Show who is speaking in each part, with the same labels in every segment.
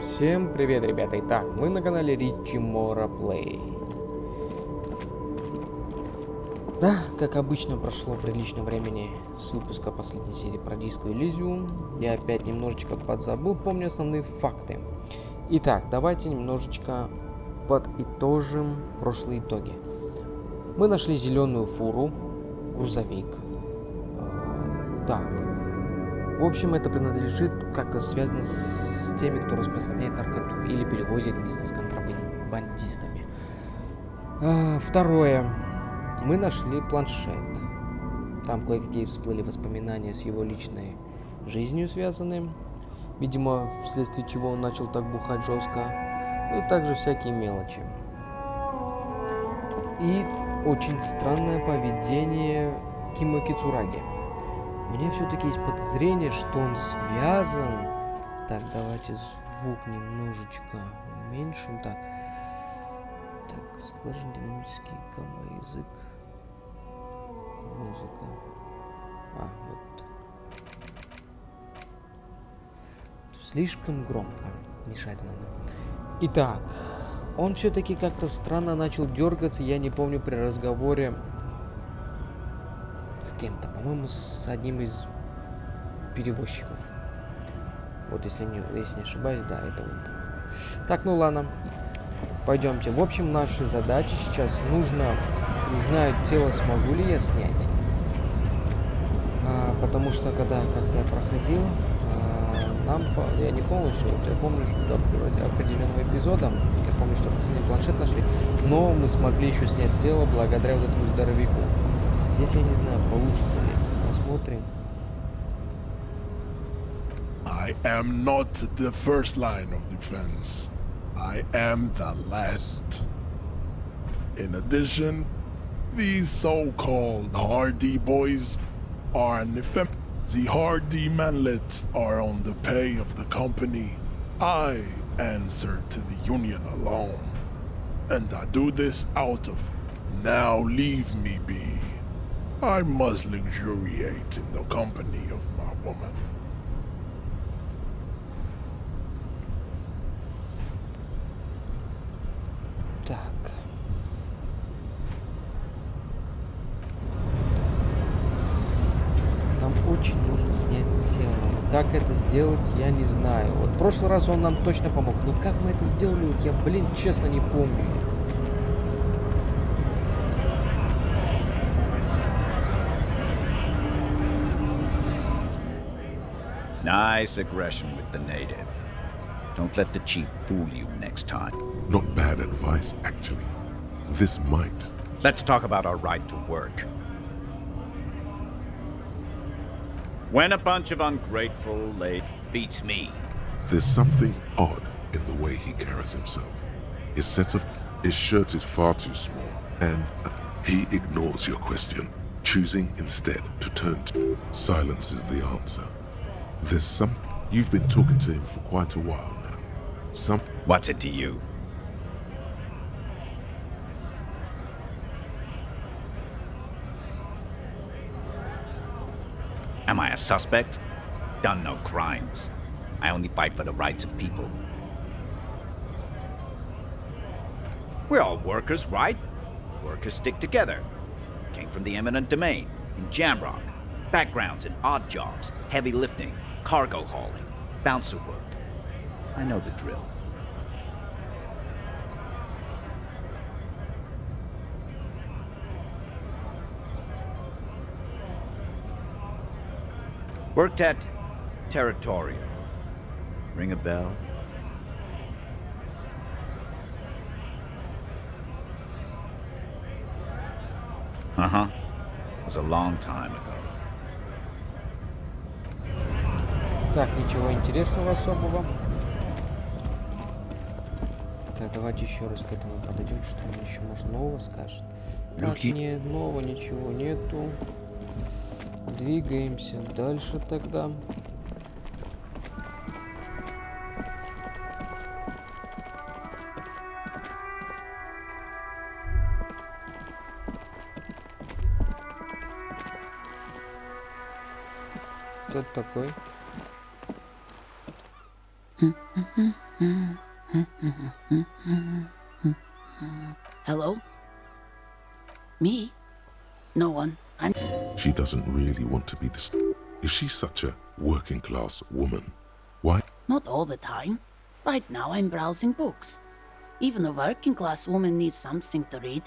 Speaker 1: Всем привет, ребята! Итак, мы на канале Ричи Morra Play. Да, как обычно, прошло прилично времени с выпуска последней серии про диско Elysium. Я опять немножечко подзабыл, помню основные факты. Итак, давайте немножечко подытожим прошлые итоги. Мы нашли зеленую фуру, грузовик. Так, в общем, это принадлежит, как-то связано с теми, кто распространяет наркоту или перевозит, не знаю, с контрабандистами. Второе. Мы нашли планшет. Там кое-какие всплыли воспоминания с его личной жизнью связанные. Видимо, вследствие чего он начал так бухать жестко. Ну и также всякие мелочи. И очень странное поведение Кимо Кицураги. У меня все-таки есть подозрение, что он связан. Так, давайте звук немножечко уменьшим. Так, сглажен динамический гамма-язык. Музыка. Вот. Слишком громко. Мешает она нам. Итак, он все-таки как-то странно начал дергаться. Я не помню при разговоре с кем-то. По-моему, с одним из перевозчиков. Вот, если не ошибаюсь, да, это он. Так, ну ладно. Пойдемте. В общем, наши задачи сейчас нужно... Не знаю, тело смогу ли я снять. Потому что, когда как-то я проходил, я не помню все. Я помню, что до определенного эпизода, я помню, что последний планшет нашли, но мы смогли еще снять тело благодаря вот этому здоровяку. Здесь я не знаю, получится ли. Посмотрим.
Speaker 2: I am not the first line of defense. I am the last. In addition, these so-called hardy boys are an effect. The hardy manlets are on the pay of the company. I answer to the union alone. And I do this out of now leave me be. I must luxuriate in the company of my woman.
Speaker 1: Так. Нам очень нужно снять тело. Но как это сделать, я не знаю. Вот в прошлый раз он нам точно помог. Но как мы это сделали, вот я, честно не помню.
Speaker 3: Nice aggression with the native. Don't let the chief fool you next time.
Speaker 4: Not bad advice, actually. This might.
Speaker 3: Let's talk about our right to work. When a bunch of ungrateful late beats me.
Speaker 4: There's something odd in the way he carries himself. His shirt is far too small, and he ignores your question, choosing instead to turn to silence is the answer. There's some... You've been talking to him for quite a while now.
Speaker 3: What's it to you? Am I a suspect? Done no crimes. I only fight for the rights of people. We're all workers, right? Workers stick together. Came from the eminent domain, in Jamrock. Backgrounds in odd jobs, heavy lifting, cargo hauling, bouncer work. I know the drill. Worked at Territorial. Ring a bell? Uh-huh. It was a long time ago.
Speaker 1: Так, ничего интересного особого. Так, давайте еще раз к этому подойдем, что он еще, может, нового скажет. Так, нет, нового ничего нету. Двигаемся дальше тогда. Кто это такой?
Speaker 5: Hello? Me? No one. I'm...
Speaker 4: She doesn't really want to be disturbed. If she's such a working class woman, why?
Speaker 5: Not all the time. Right now I'm browsing books. Even a working class woman needs something to read.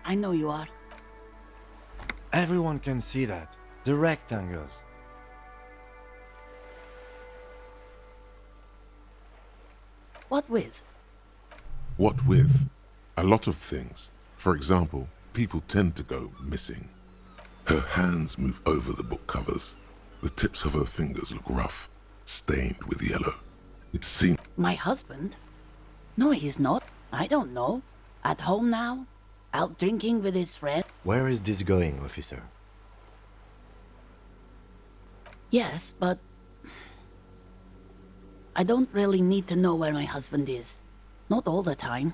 Speaker 5: I know you are.
Speaker 6: Everyone can see that. The rectangles.
Speaker 5: What with?
Speaker 4: What with? A lot of things. For example, people tend to go missing. Her hands move over the book covers. The tips of her fingers look rough, stained with yellow. It seems...
Speaker 5: My husband? No, he's not. I don't know. At home now? Out drinking with his friend?
Speaker 6: Where is this going, officer?
Speaker 5: Yes, but... I don't really need to know where my husband is. Not all the time.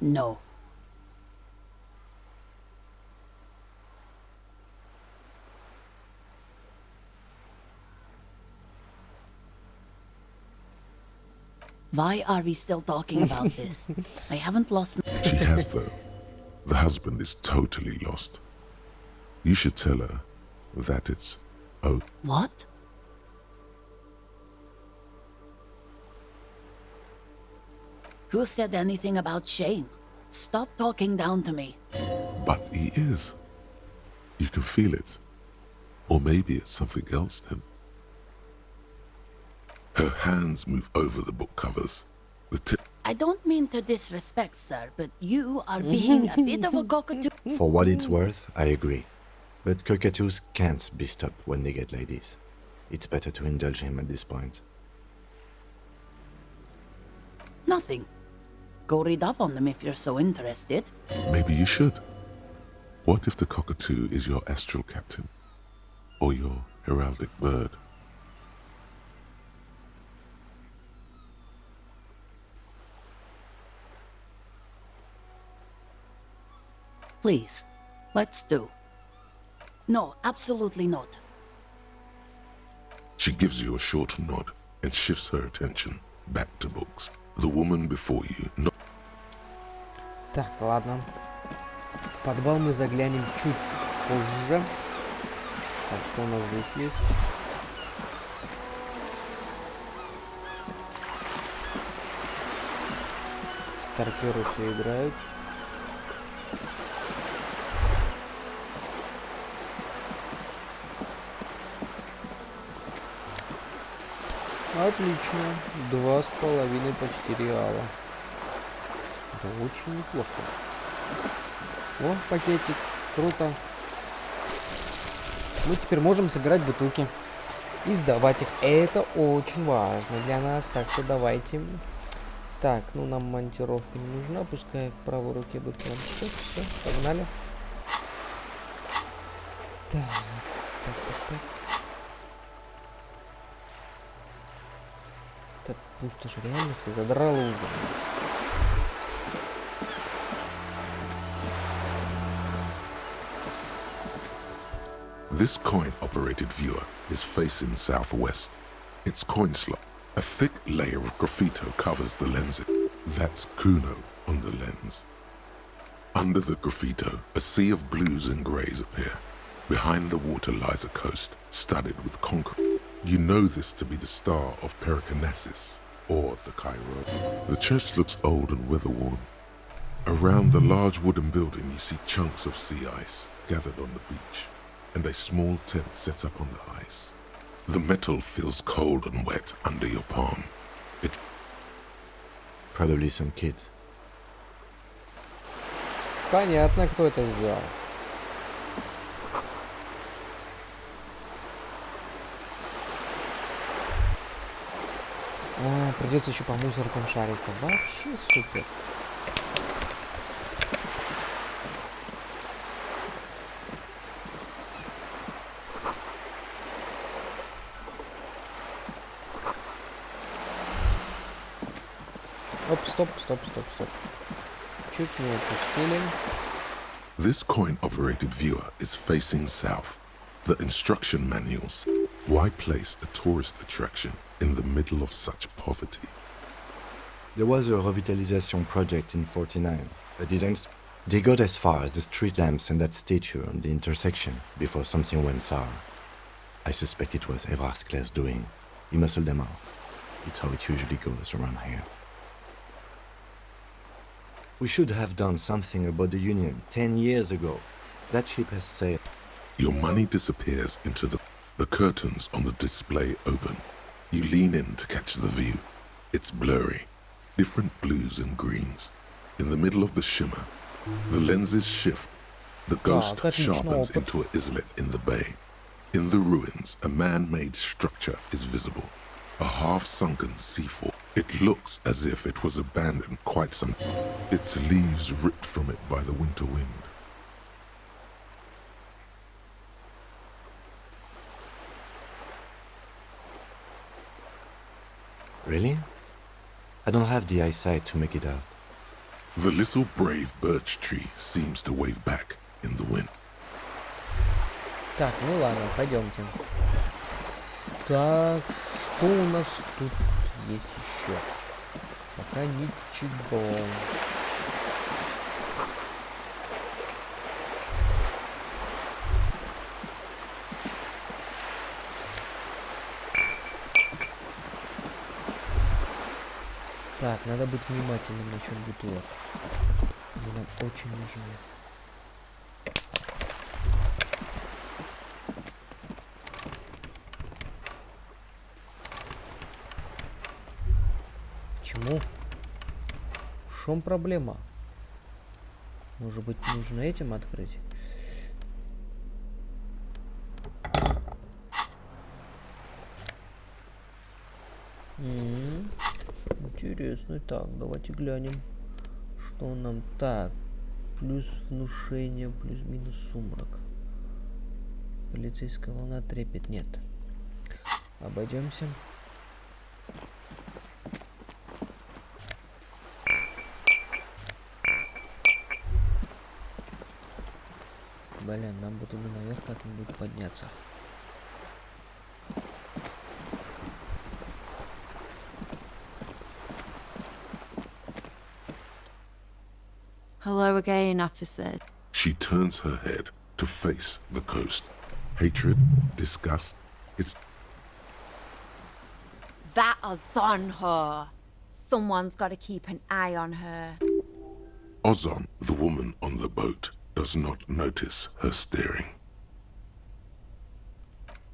Speaker 5: No. Why are we still talking about this? I haven't lost...
Speaker 4: She has, though. The husband is totally lost. You should tell her that it's... Oh,
Speaker 5: What? Who said anything about shame? Stop talking down to me.
Speaker 4: but he is. You can feel it. Or maybe it's something else then. Her hands move over the book covers. The tip...
Speaker 5: I don't mean to disrespect, sir, but you are being a bit of a cockatoo.
Speaker 6: For what it's worth, I agree. But cockatoos can't be stopped when they get ladies. It's better to indulge him at this point.
Speaker 5: Nothing. Go read up on them if you're so interested.
Speaker 4: Maybe you should. What if the cockatoo is your astral captain? Or your heraldic bird?
Speaker 5: Please, let's do. No, absolutely not.
Speaker 4: She gives you a short nod and shifts her attention back to books. The woman before you... No...
Speaker 1: Так, ладно. В подвал мы заглянем чуть позже. Так, что у нас здесь есть? Старперы все играют. Отлично. 2,5 почти реала. Это очень неплохо. О, пакетик. Круто. Мы теперь можем собирать бутылки и сдавать их. Это очень важно для нас. Так что давайте. Так, ну нам монтировка не нужна. Пускай в правой руке будет планшет. Все, погнали. Так, так. Так, пустошь реальности задрала угол.
Speaker 4: This coin-operated viewer is facing southwest. Its coin slot. A thick layer of graffito covers the lens. That's Kuno on the lens. Under the graffito, a sea of blues and greys appear. Behind the water lies a coast, studded with concrete. You know this to be the star of Pericarnassus, or the Cairo. The church looks old and weather-worn. Around the large wooden building, you see chunks of sea ice gathered on the beach, and a small tent set up on the ice. The metal feels cold and wet under your palm.
Speaker 6: Probably some kids.
Speaker 1: Понятно, кто это сделал. Придется еще по мусоркам шариться. Вообще супер. Оп, стоп. Чуть не упустили.
Speaker 4: This coin-operated viewer is facing south. the instruction manuals. Why place a tourist attraction in the middle of such poverty?
Speaker 6: There was a revitalization project in 49. A design They got as far as the street lamps and that statue on the intersection before something went sour. I suspect it was Evrard's class doing. He muscled them out. It's how it usually goes around here. We should have done something about the Union 10 years ago. That ship has sailed.
Speaker 4: Your money disappears into the curtains on the display open. You lean in to catch the view. It's blurry, different blues and greens. In the middle of the shimmer, the lenses shift. The ghost sharpens into an islet in the bay. In the ruins, a man-made structure is visible. A half-sunken seafort. It looks as if it was abandoned quite some time. Its leaves ripped from it by the winter wind.
Speaker 6: Really? I don't have the eyesight to make it out.
Speaker 4: The little brave birch tree seems to wave back in the wind.
Speaker 1: Так, ну ладно, пойдемте. Так, что у нас тут есть еще? Пока ничего. Так, надо быть внимательным насчет бутылок. Они нам очень нужны. Почему? В чем проблема? Может быть, нужно этим открыть? Интересно. Так, давайте глянем, что нам. Так, плюс внушение, плюс-минус сумрак. Полицейская волна, трепет, нет. Обойдемся. Блин, нам бы туда наверх как-нибудь подняться.
Speaker 7: Hello again, officer.
Speaker 4: She turns her head to face the coast. Hatred, disgust, it's...
Speaker 7: That is on her. Someone's got to keep an eye on her.
Speaker 4: Ozon, the woman on the boat, does not notice her staring.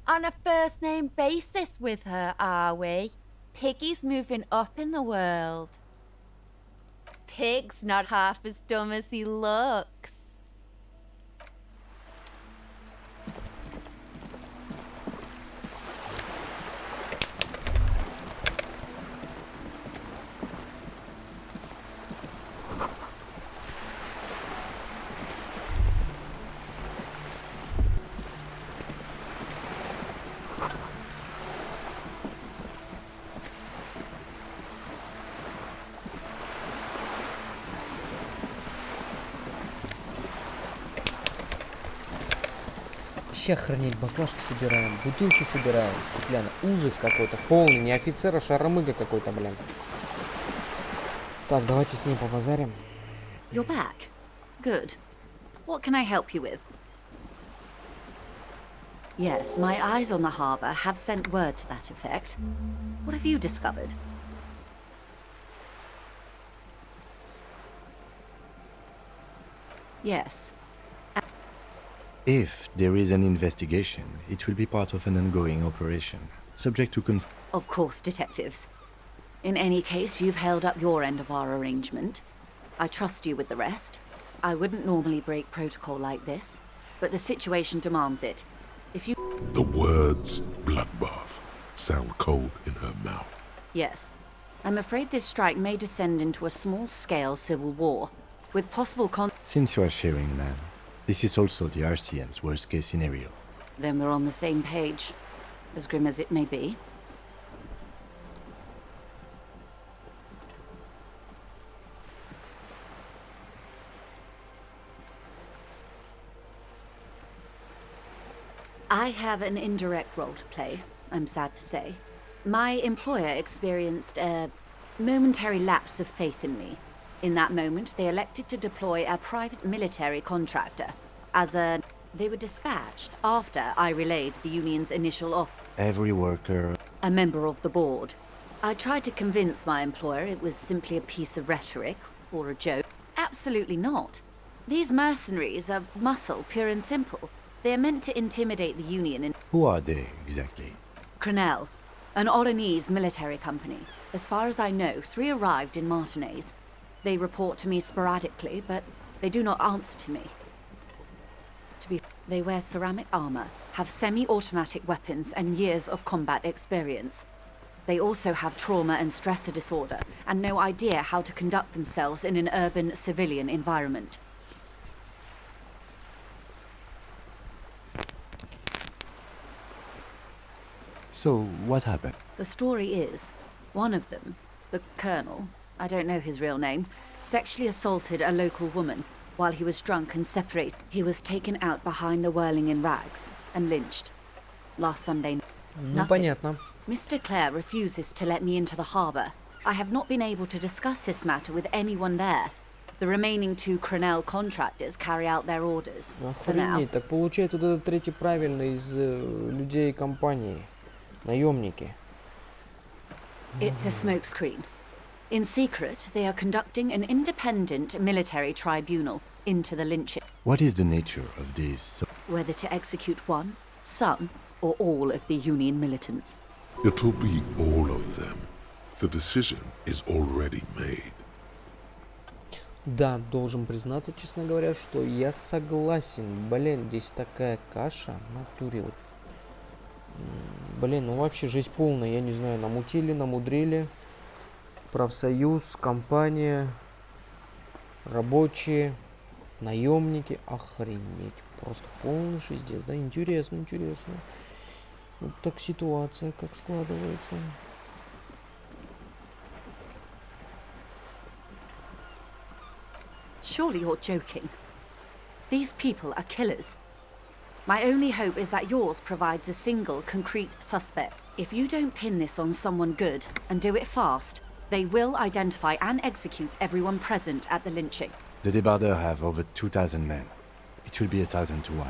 Speaker 7: On a first-name basis with her, are we? Piggy's moving up in the world. Pig's not half as dumb as he looks.
Speaker 1: Вообще охренеть, баклажки собираем, бутылки собираем, стеклянно. Ужас какой-то, полный, не офицер, а шаромыга какой-то, блин. Так, давайте с ним побазарим.
Speaker 5: You're back. Good. What can I help you with? Yes, my eyes on the harbour have sent word to that effect. What have you discovered? Yes.
Speaker 6: If there is an investigation, it will be part of an ongoing operation, subject to
Speaker 5: Of course, detectives. In any case, you've held up your end of our arrangement. I trust you with the rest. I wouldn't normally break protocol like this, but the situation demands it. If you...
Speaker 4: The words bloodbath sound cold in her mouth.
Speaker 5: Yes. I'm afraid this strike may descend into a small-scale civil war, with possible
Speaker 6: Since you are sharing, ma'am, this is also the RCM's worst-case scenario.
Speaker 5: Then we're on the same page, as grim as it may be. I have an indirect role to play, I'm sad to say. My employer experienced a momentary lapse of faith in me. In that moment, they elected to deploy a private military contractor as a... They were dispatched after I relayed the union's initial offer.
Speaker 6: Every worker...
Speaker 5: A member of the board. I tried to convince my employer it was simply a piece of rhetoric or a joke. Absolutely not. These mercenaries are muscle, pure and simple. They are meant to intimidate the union and...
Speaker 6: Who are they, exactly?
Speaker 5: Crenel, an Oranese military company. As far as I know, 3 arrived in Martinez. They report to me sporadically, but they do not answer to me. They wear ceramic armor, have semi-automatic weapons and years of combat experience. They also have trauma and stressor disorder, and no idea how to conduct themselves in an urban civilian environment.
Speaker 6: So, what happened?
Speaker 5: The story is, one of them, the colonel, I don't know his real name, sexually assaulted a local woman while he was drunk and separated. He was taken out behind the whirling in rags and lynched. Last Sunday.
Speaker 1: Ну, понятно.
Speaker 5: Mr. Clare refuses to let me into the harbour. I have not been able to discuss this matter with anyone there. The remaining 2 Crenel contractors carry out their orders. For now.
Speaker 1: Охренеть, так получается, вот этот третий правильный из людей компании. Наемники.
Speaker 5: It's a smokescreen. In secret, they are conducting an independent military tribunal into the lynching.
Speaker 6: What is the nature of this?
Speaker 5: Whether to execute one, some, or all of the Union militants.
Speaker 4: It will be all of them. The decision is already made.
Speaker 1: Да, должен признаться, честно говоря, что я согласен. Блин, здесь такая каша в натуре. Вот. Блин, ну вообще жизнь полная. Я не знаю, намутили, намудрили. Профсоюз, компания, рабочие, наемники. Охренеть. Просто полный шиздец. Да, интересно, интересно. Вот так ситуация как складывается.
Speaker 5: Surely you're joking. These people are killers. My only hope is that yours provides a single, concrete suspect. If you don't pin this on someone good, and do it fast, they will identify and execute everyone present at the lynching.
Speaker 6: The débardeurs have over 2,000 men. It will be 1,000 to 1.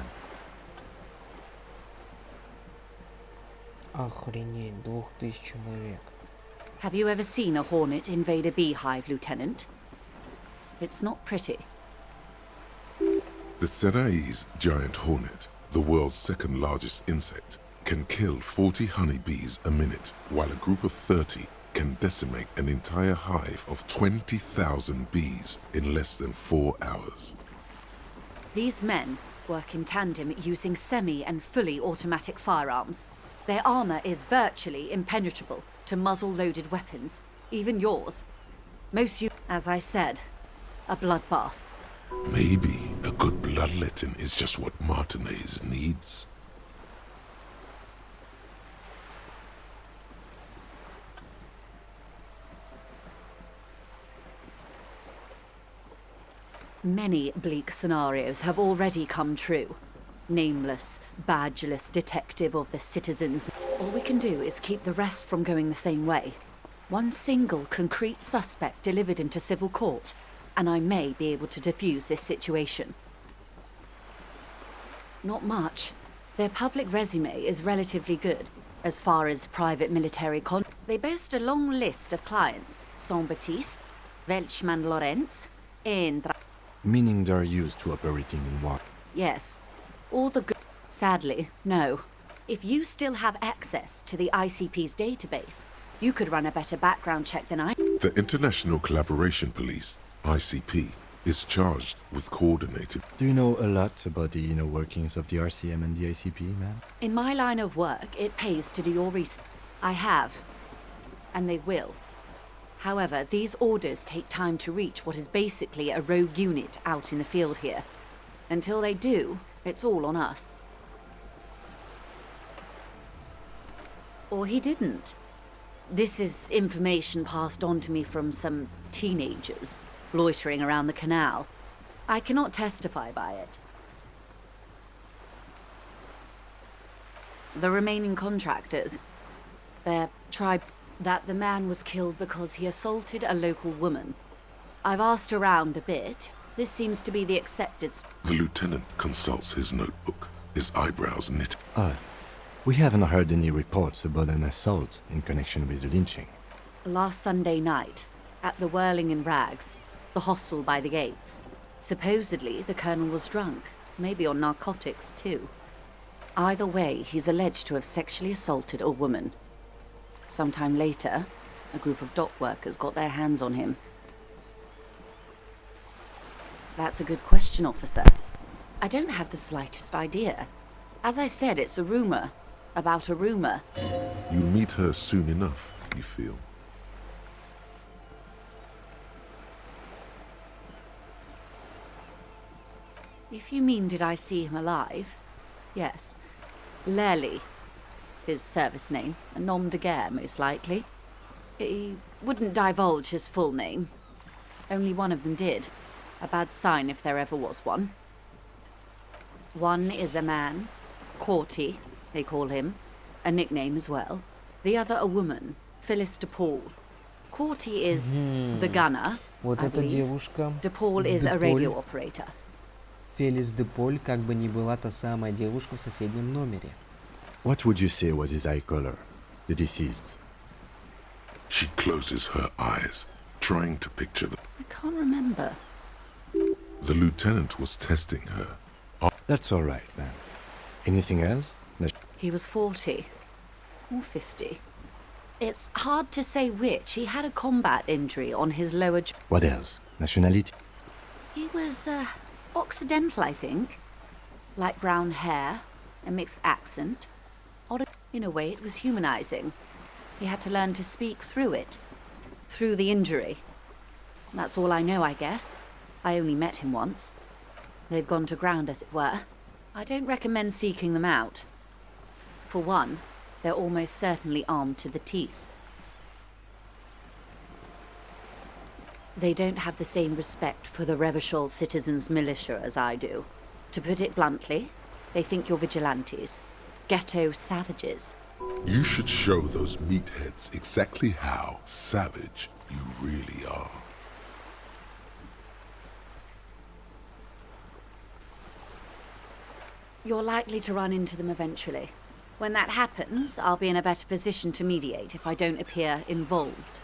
Speaker 1: Охренеть, 2000 человек.
Speaker 5: Have you ever seen a hornet invade a beehive, Lieutenant? It's not pretty.
Speaker 4: The Serai's giant hornet, the world's 2nd largest insect, can kill 40 honeybees a minute, while a group of 30 can decimate an entire hive of 20,000 bees in less than 4 hours.
Speaker 5: These men work in tandem using semi and fully automatic firearms. Their armor is virtually impenetrable to muzzle-loaded weapons, even yours. As I said, a bloodbath.
Speaker 4: Maybe a good bloodletting is just what Martinez needs.
Speaker 5: Many bleak scenarios have already come true. Nameless, badgeless detective of the citizens. All we can do is keep the rest from going the same way. One single concrete suspect delivered into civil court, and I may be able to defuse this situation. Not much. Their public resume is relatively good. As far as private military they boast a long list of clients. Saint-Baptiste, Welchman Lorenz, and...
Speaker 6: Meaning they're used to operating in war.
Speaker 5: Yes. All the good... Sadly, no. If you still have access to the ICP's database, you could run a better background check than I...
Speaker 4: The International Collaboration Police, ICP, is charged with coordinating.
Speaker 6: Do you know a lot about the inner workings of the RCM and the ICP, ma'am?
Speaker 5: In my line of work, it pays to do your research. I have. And they will. However, these orders take time to reach what is basically a rogue unit out in the field here. Until they do, it's all on us. Or he didn't. This is information passed on to me from some teenagers loitering around the canal. I cannot testify by it. The remaining contractors. Their tribe that the man was killed because he assaulted a local woman. I've asked around a bit. This seems to be the accepted...
Speaker 4: The lieutenant consults his notebook, his eyebrows knit.
Speaker 6: Odd. We haven't heard any reports about an assault in connection with the lynching.
Speaker 5: Last Sunday night, at the Whirling in Rags, the hostel by the gates. Supposedly, the colonel was drunk, maybe on narcotics too. Either way, he's alleged to have sexually assaulted a woman. Sometime later, a group of dock workers got their hands on him. That's a good question, officer. I don't have the slightest idea. As I said, it's a rumor. About a rumor.
Speaker 4: You'll meet her soon enough, you feel.
Speaker 5: If you mean did I see him alive? Yes. Lely, his service name, a nom de guerre, most likely. He wouldn't divulge his full name. Only one of them did. A bad sign if there ever was one. One is a man, Courty, they call him, a nickname as well. The other a woman, Phyllis DePaul. Courty is the gunner,
Speaker 1: Вот
Speaker 5: I
Speaker 1: эта
Speaker 5: believe.
Speaker 1: девушка.
Speaker 5: DePaul is a radio operator.
Speaker 1: Фелис де Поль, как бы ни была та самая девушка в соседнем номере.
Speaker 6: What would you say was his eye color, the deceased's?
Speaker 4: She closes her eyes, trying to picture them.
Speaker 5: I can't remember.
Speaker 4: The lieutenant was testing her.
Speaker 6: That's all right, ma'am. Anything else?
Speaker 5: He was 40 or 50. It's hard to say which. He had a combat injury on his lower jaw.
Speaker 6: What else? Nationality?
Speaker 5: He was Occidental, I think. Light brown hair, a mixed accent. In a way, it was humanizing. He had to learn to speak through it, through the injury. That's all I know, I guess. I only met him once. They've gone to ground, as it were. I don't recommend seeking them out. For one, they're almost certainly armed to the teeth. They don't have the same respect for the Revachol citizens' militia as I do. To put it bluntly, they think you're vigilantes. Ghetto savages.
Speaker 4: You should show those meatheads exactly how savage you really are.
Speaker 5: You're likely to run into them eventually. When that happens, I'll be in a better position to mediate if I don't appear involved.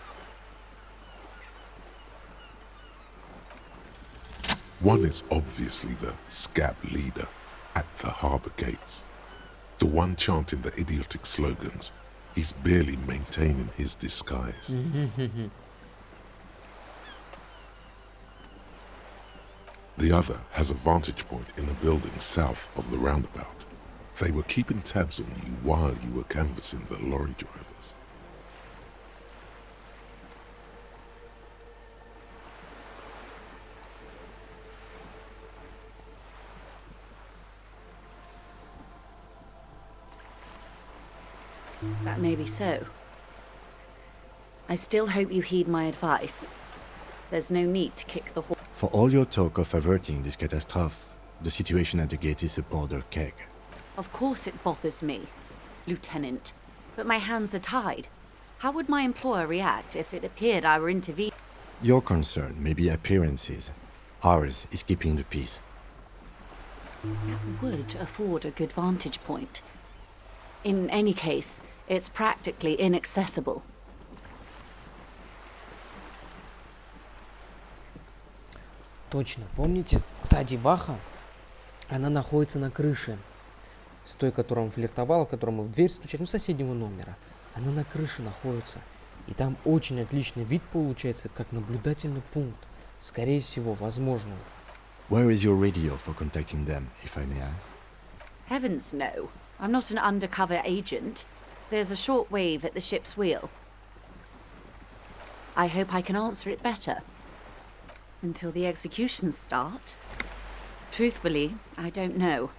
Speaker 4: One is obviously the scab leader at the harbor gates. The one chanting the idiotic slogans. He's barely maintaining his disguise. The other has a vantage point in a building south of the roundabout. They were keeping tabs on you while you were canvassing the lorry drivers.
Speaker 5: That may be so. I still hope you heed my advice. There's no need to kick the horse.
Speaker 6: For all your talk of averting this catastrophe, the situation at the gate is a powder keg.
Speaker 5: Of course it bothers me, Lieutenant. But my hands are tied. How would my employer react if it appeared I were intervening?
Speaker 6: Your concern may be appearances. Ours is keeping the peace.
Speaker 5: That would afford a good vantage point. In any case, it's practically inaccessible.
Speaker 1: Точно, помните, та деваха, она находится на крыше. С той, которой он флиртовал, которой мы в дверь стучали, ну, соседнего номера. Она на крыше находится. И там очень отличный вид получается, как наблюдательный пункт. Скорее всего, возможно.
Speaker 6: Where is your radio for contacting them, if I may ask?
Speaker 5: Heavens no. I'm not an undercover agent. There's a shortwave at the ship's wheel. I hope I can answer it better. Until the executions start? Truthfully, I don't know.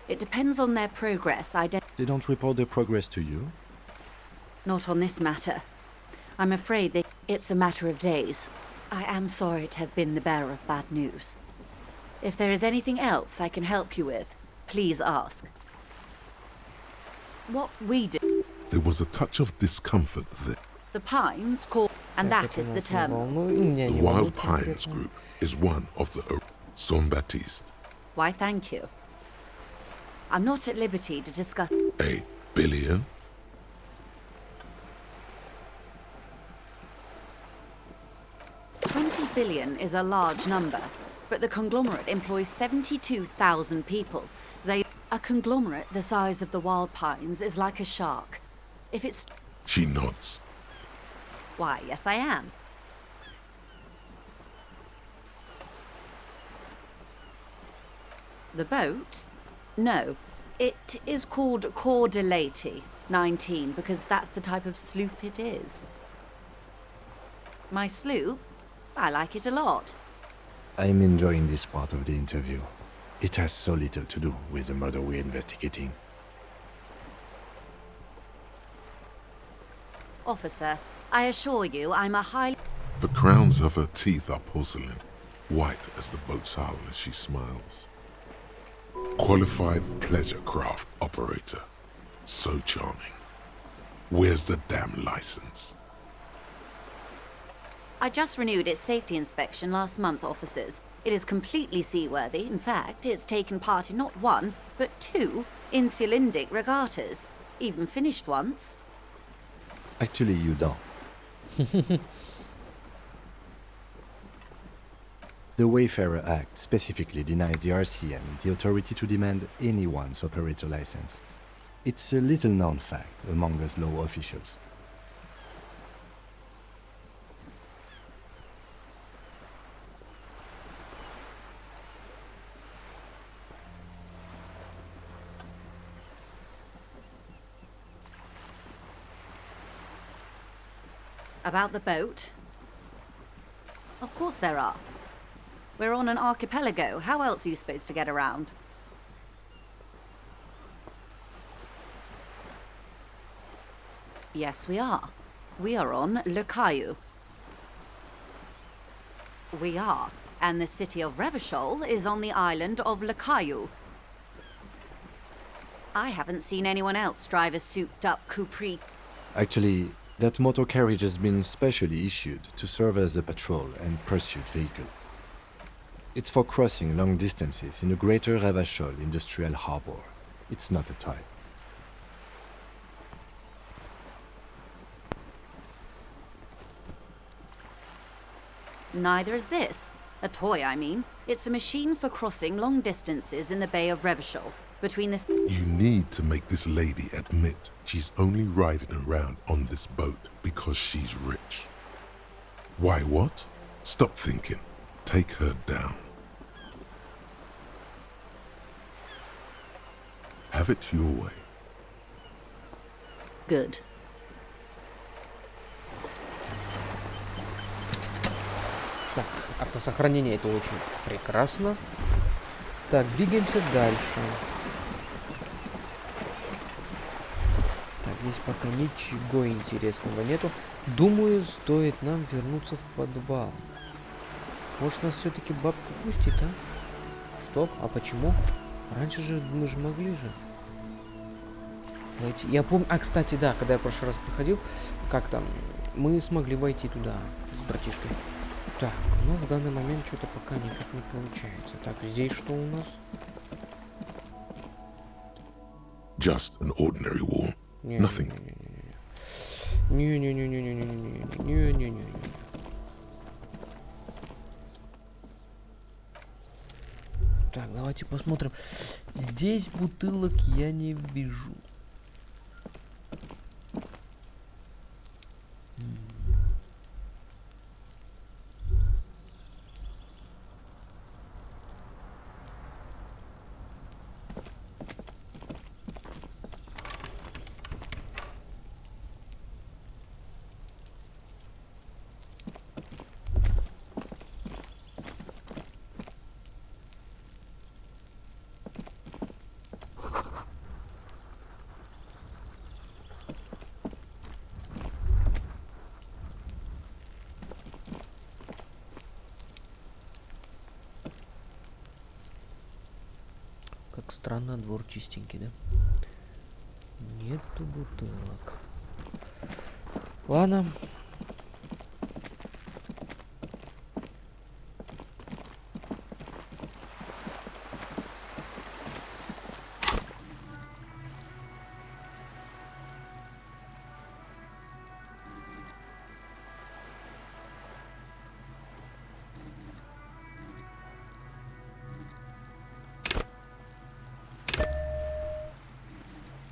Speaker 5: It depends on their progress.
Speaker 6: They don't report their progress to you?
Speaker 5: Not on this matter. I'm afraid that it's a matter of days. I am sorry to have been the bearer of bad news. If there is anything else I can help you with, please ask. What we do,
Speaker 4: There was a touch of discomfort there.
Speaker 5: the Pines call, and
Speaker 1: Так,
Speaker 5: that
Speaker 1: это
Speaker 5: is the
Speaker 1: нас не
Speaker 5: terminal.
Speaker 1: волнует. Меня
Speaker 4: The
Speaker 1: не
Speaker 4: Wild
Speaker 1: волнует
Speaker 4: Pines
Speaker 1: конкретно.
Speaker 4: Group is one of the Son Baptiste,
Speaker 5: Why, thank you. I'm not at liberty to discuss.
Speaker 4: a billion.
Speaker 5: $20 billion is a large number, but the conglomerate employs 72,000 people. A conglomerate the size of the Wild Pines is like a shark. If it's...
Speaker 4: She nods.
Speaker 5: Why, yes I am. The boat? No. It is called Cordelati 19 because that's the type of sloop it is. My sloop? I like it a lot.
Speaker 6: I'm enjoying this part of the interview. It has so little to do with the murder we're investigating.
Speaker 5: Officer, I assure you I'm a highly...
Speaker 4: The crowns of her teeth are porcelain, white as the boat's hull as she smiles. Qualified pleasure craft operator. So charming. Where's the damn license?
Speaker 5: I just renewed its safety inspection last month, officers. It is completely seaworthy. In fact, it's taken part in not one, but two insulindic regattas. Even finished once.
Speaker 6: Actually, you don't. The Wayfarer Act specifically denies the RCM the authority to demand anyone's operator license. It's a little-known fact among us law officials.
Speaker 5: About the boat? Of course there are. We're on an archipelago. How else are you supposed to get around? Yes, we are. We are on Le Caillou. We are. And the city of Revachol is on the island of Le Caillou. I haven't seen anyone else drive a souped-up Capri.
Speaker 6: Actually, that motor carriage has been specially issued to serve as a patrol and pursuit vehicle. It's for crossing long distances in the greater Revachol industrial harbor. It's not a toy.
Speaker 5: Neither is this. A toy, I mean. It's a machine for crossing long distances in the Bay of Revachol, between the...
Speaker 4: You need to make this lady admit she's only riding around on this boat because she's rich. Why what? Stop thinking. Take her down. Have it your way.
Speaker 5: Good.
Speaker 1: Так, автосохранение это очень прекрасно. Так, двигаемся дальше. Так, здесь пока ничего интересного нету. Думаю, стоит нам вернуться в подвал. Может, нас все-таки бабка пустит, а? Стоп, а почему? Раньше же мы же могли же. Войти. Я помню... А, кстати, да, когда я в прошлый раз приходил, как там, мы смогли войти туда с братишкой. Так, ну в данный момент что-то пока никак не получается. Так, здесь что у нас?
Speaker 4: Just an ordinary wall. Nothing.
Speaker 1: Не-не-не-не-не-не-не-не-не-не-не-не. Так, давайте посмотрим. Здесь бутылок я не вижу. Как странно, двор чистенький, да? Нету бутылок. Ладно.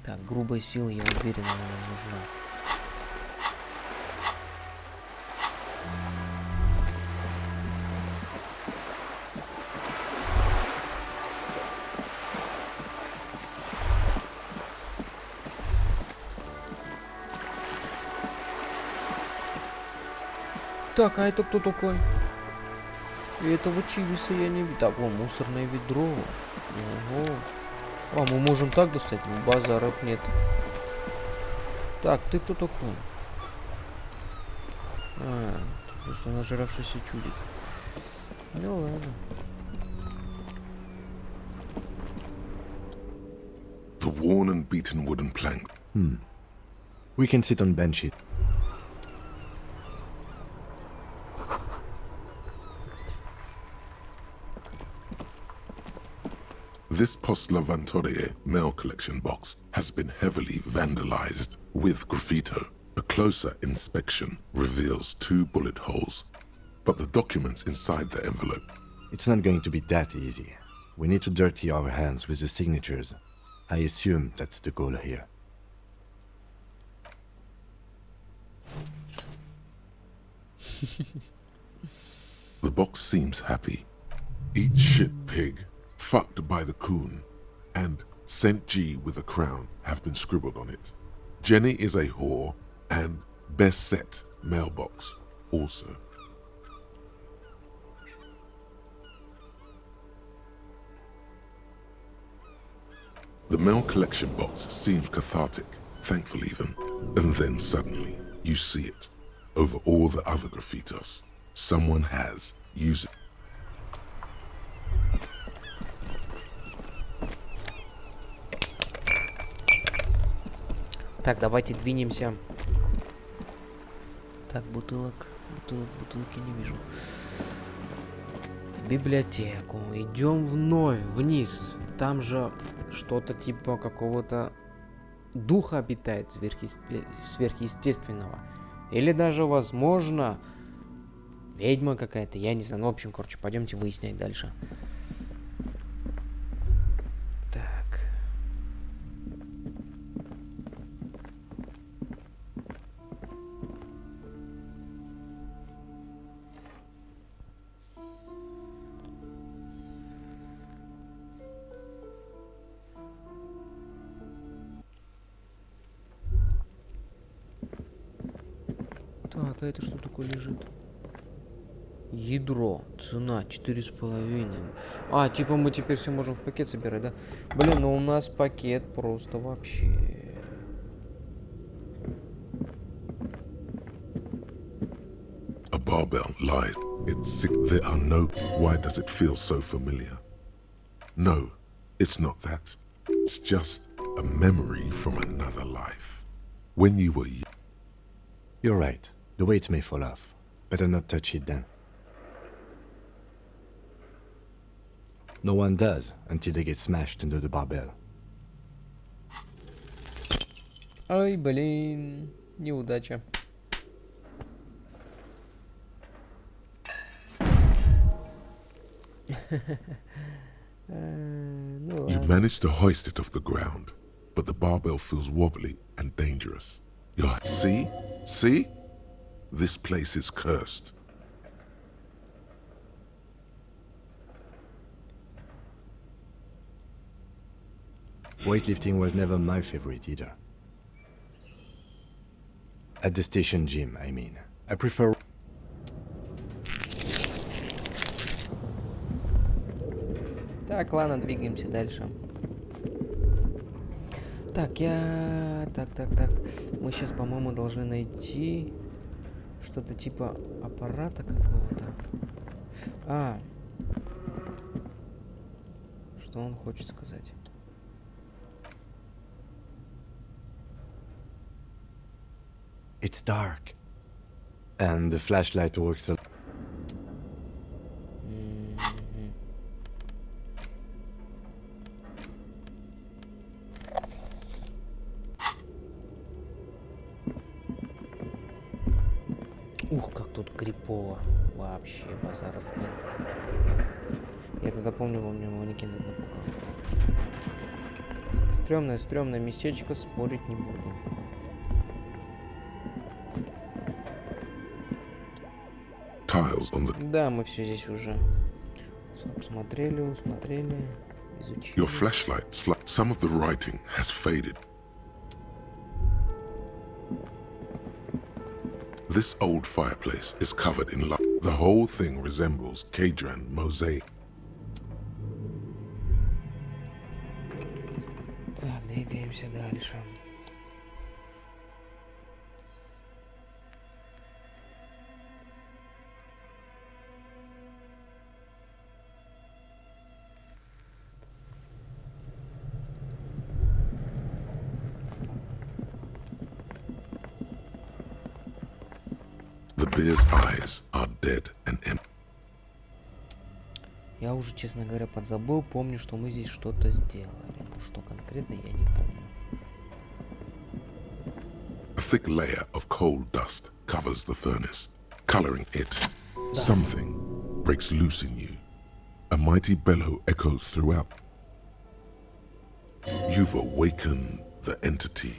Speaker 1: Так, грубая сила, я уверен, она нам нужна. Так, а это кто такой? И этого чибиса я не видел. Так, о, мусорное ведро. Ого. А, мы можем так достать? Ну, базаров нет. Так, ты кто такой? А, ты просто нажравшийся чудик. Ну ладно.
Speaker 4: The worn and beaten wooden plank.
Speaker 6: We can sit on benches.
Speaker 4: This Post Lavantorie mail collection box has been heavily vandalized with graffito. A closer inspection reveals 2 bullet holes, but the documents inside the envelope.
Speaker 6: It's not going to be that easy. We need to dirty our hands with the signatures. I assume that's the goal here.
Speaker 4: The box seems happy. Eat shit pig, fucked by the coon, and St. G with a crown have been scribbled on it. Jenny is a whore, and best set mailbox also. The mail collection box seems cathartic, thankful even, and then suddenly you see it. Over all the other graffitos, someone has used it.
Speaker 1: Так, давайте двинемся. Так, бутылки не вижу. В библиотеку. Идем вновь вниз. Там же что-то типа какого-то духа обитает сверхъестественного. Или даже, возможно, ведьма какая-то. Я не знаю. Ну, в общем, короче, пойдемте выяснять дальше. Так. Так, а это что такое лежит? Ядро. Цена 4,5. А, типа мы теперь все можем в пакет собирать, да? Блин, ну у нас пакет просто вообще.
Speaker 4: A barbell lies. It's sick. There are no. Why does it feel so familiar? No, it's not that. It's just a memory from another life. When you were young.
Speaker 6: You're right. The weight may fall off. Better not touch it then. No one does until they get smashed into the barbell.
Speaker 1: Ой, блин. Неудача.
Speaker 4: You manage to hoist it off the ground, but the barbell feels wobbly and dangerous. See? See? This place is cursed.
Speaker 6: Weightlifting was never my favorite either. At the station gym, I mean. I prefer...
Speaker 1: Так, ладно, двигаемся дальше. Так, Так. Мы сейчас, по-моему, должны найти что-то типа аппарата какого-то. А. Что он хочет сказать?
Speaker 6: It's dark. And the flashlight works a...
Speaker 1: Ух, как тут крипово. Вообще базаров нет. Я тогда помню, манекен этот напугал. Стрёмное местечко, спорить не буду. Да, мы все здесь уже усмотрели, изучили.
Speaker 4: Your flashlight, some of the writing has faded. This old fireplace is covered in light. The whole thing resembles Kadran mosaic.
Speaker 1: Так, двигаемся дальше.
Speaker 4: The bear's eyes are dead and empty.
Speaker 1: Я уже, честно говоря, подзабыл. Помню, что мы здесь что-то сделали. Но что конкретно, я не помню.
Speaker 4: A thick layer of coal dust covers the furnace, coloring it. Something breaks loose in you. A mighty bellow echoes throughout. You've awakened the entity.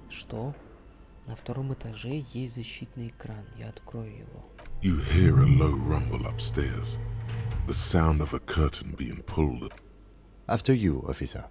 Speaker 1: Что? На втором этаже есть защитный экран. Я открою его.
Speaker 4: You hear a low rumble upstairs. The sound of a curtain being pulled.
Speaker 6: After you, officer.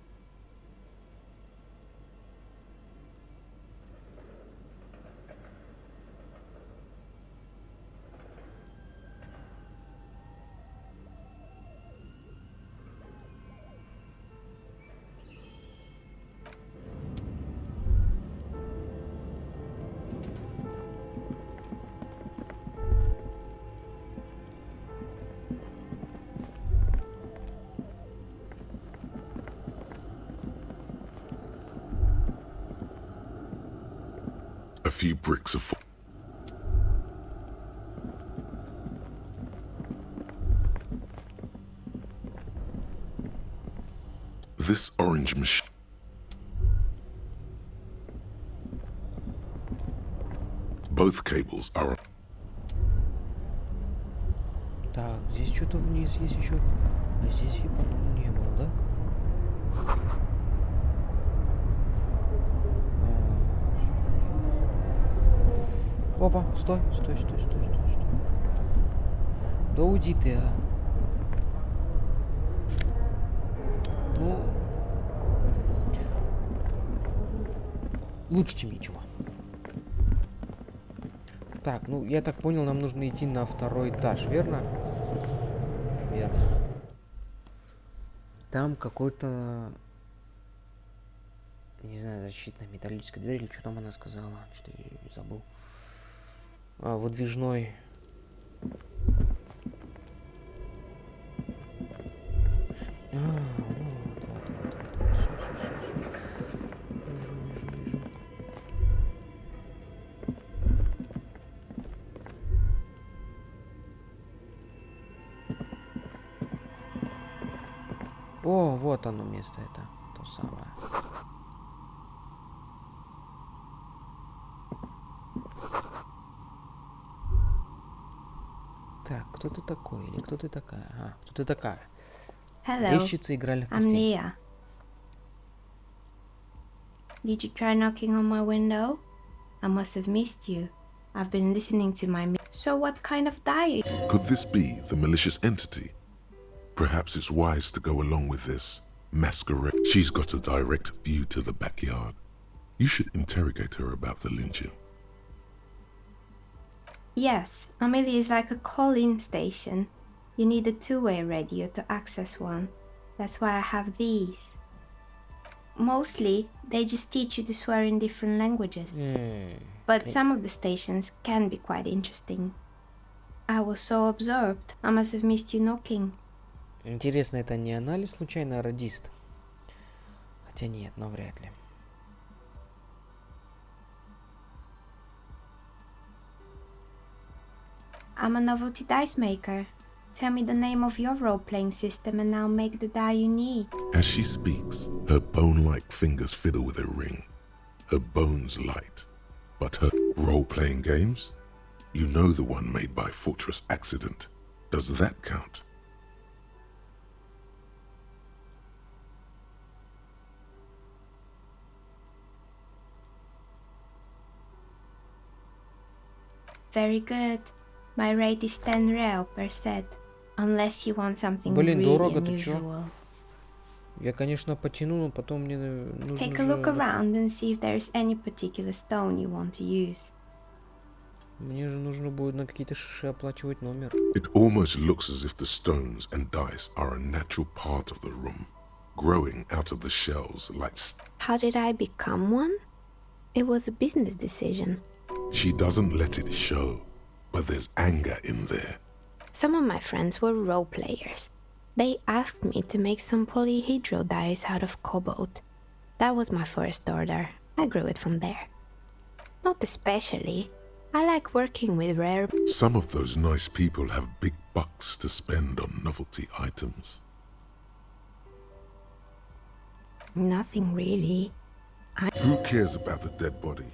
Speaker 4: A few bricks of this orange machine. Both cables are.
Speaker 1: Так, здесь что-то вниз есть еще. А здесь я, по-моему, не было, да? Опа, стой. Да уйди ты, а. Ну... Лучше, чем ничего. Так, ну, я так понял, нам нужно идти на второй этаж, верно? Верно. Там какой-то... Не знаю, защитная металлическая дверь, или что там она сказала. Что-то я забыл. Выдвижной. Вот. Все. Вижу. О, вот оно место это. То самое. Так, кто ты такой или кто ты такая? А, кто ты такая?
Speaker 8: Hello,
Speaker 1: Резчица игральных
Speaker 8: I'm
Speaker 1: костей.
Speaker 8: Nia. Did you try knocking on my window? I must have missed you. I've been listening to my... So what kind of diet?
Speaker 4: Could this be the malicious entity? Perhaps it's wise to go along with this masquerade. She's got a direct view to the backyard. You should interrogate her about the lynching.
Speaker 8: Yes, Amelie is like a call-in station. You need a two-way radio to access one. That's why I have these. Mostly, they just teach you to swear in different languages. But some of the stations can be quite interesting. I was so absorbed, I must have missed you knocking.
Speaker 1: Интересно, это не она ли случайно радист? Хотя нет, навряд ли.
Speaker 8: I'm a novelty dice maker. Tell me the name of your role-playing system and I'll make the die you need.
Speaker 4: As she speaks, her bone-like fingers fiddle with a ring. Her bones light. But her role-playing games? You know the one made by Fortress Accident. Does that count?
Speaker 8: Very good. My rate is 10 real per set. Unless you want something
Speaker 1: Блин,
Speaker 8: really
Speaker 1: дорого, ты
Speaker 8: unusual.
Speaker 1: чё? Я, конечно, потяну, но потом мне нужно
Speaker 8: Take a look around and see if there's any particular stone you want to use.
Speaker 1: Мне же нужно будет на какие-то шиши оплачивать номер.
Speaker 4: It almost looks as if the stones and dice are a natural part of the room, growing out of the shelves like...
Speaker 8: How did I become one? It was a business decision.
Speaker 4: She doesn't let it show, but there's anger in there.
Speaker 8: Some of my friends were role players. They asked me to make some polyhedral dice out of cobalt. That was my first order. I grew it from there. Not especially. I like working with rare...
Speaker 4: Some of those nice people have big bucks to spend on novelty items.
Speaker 8: Nothing really.
Speaker 4: Who cares about the dead body?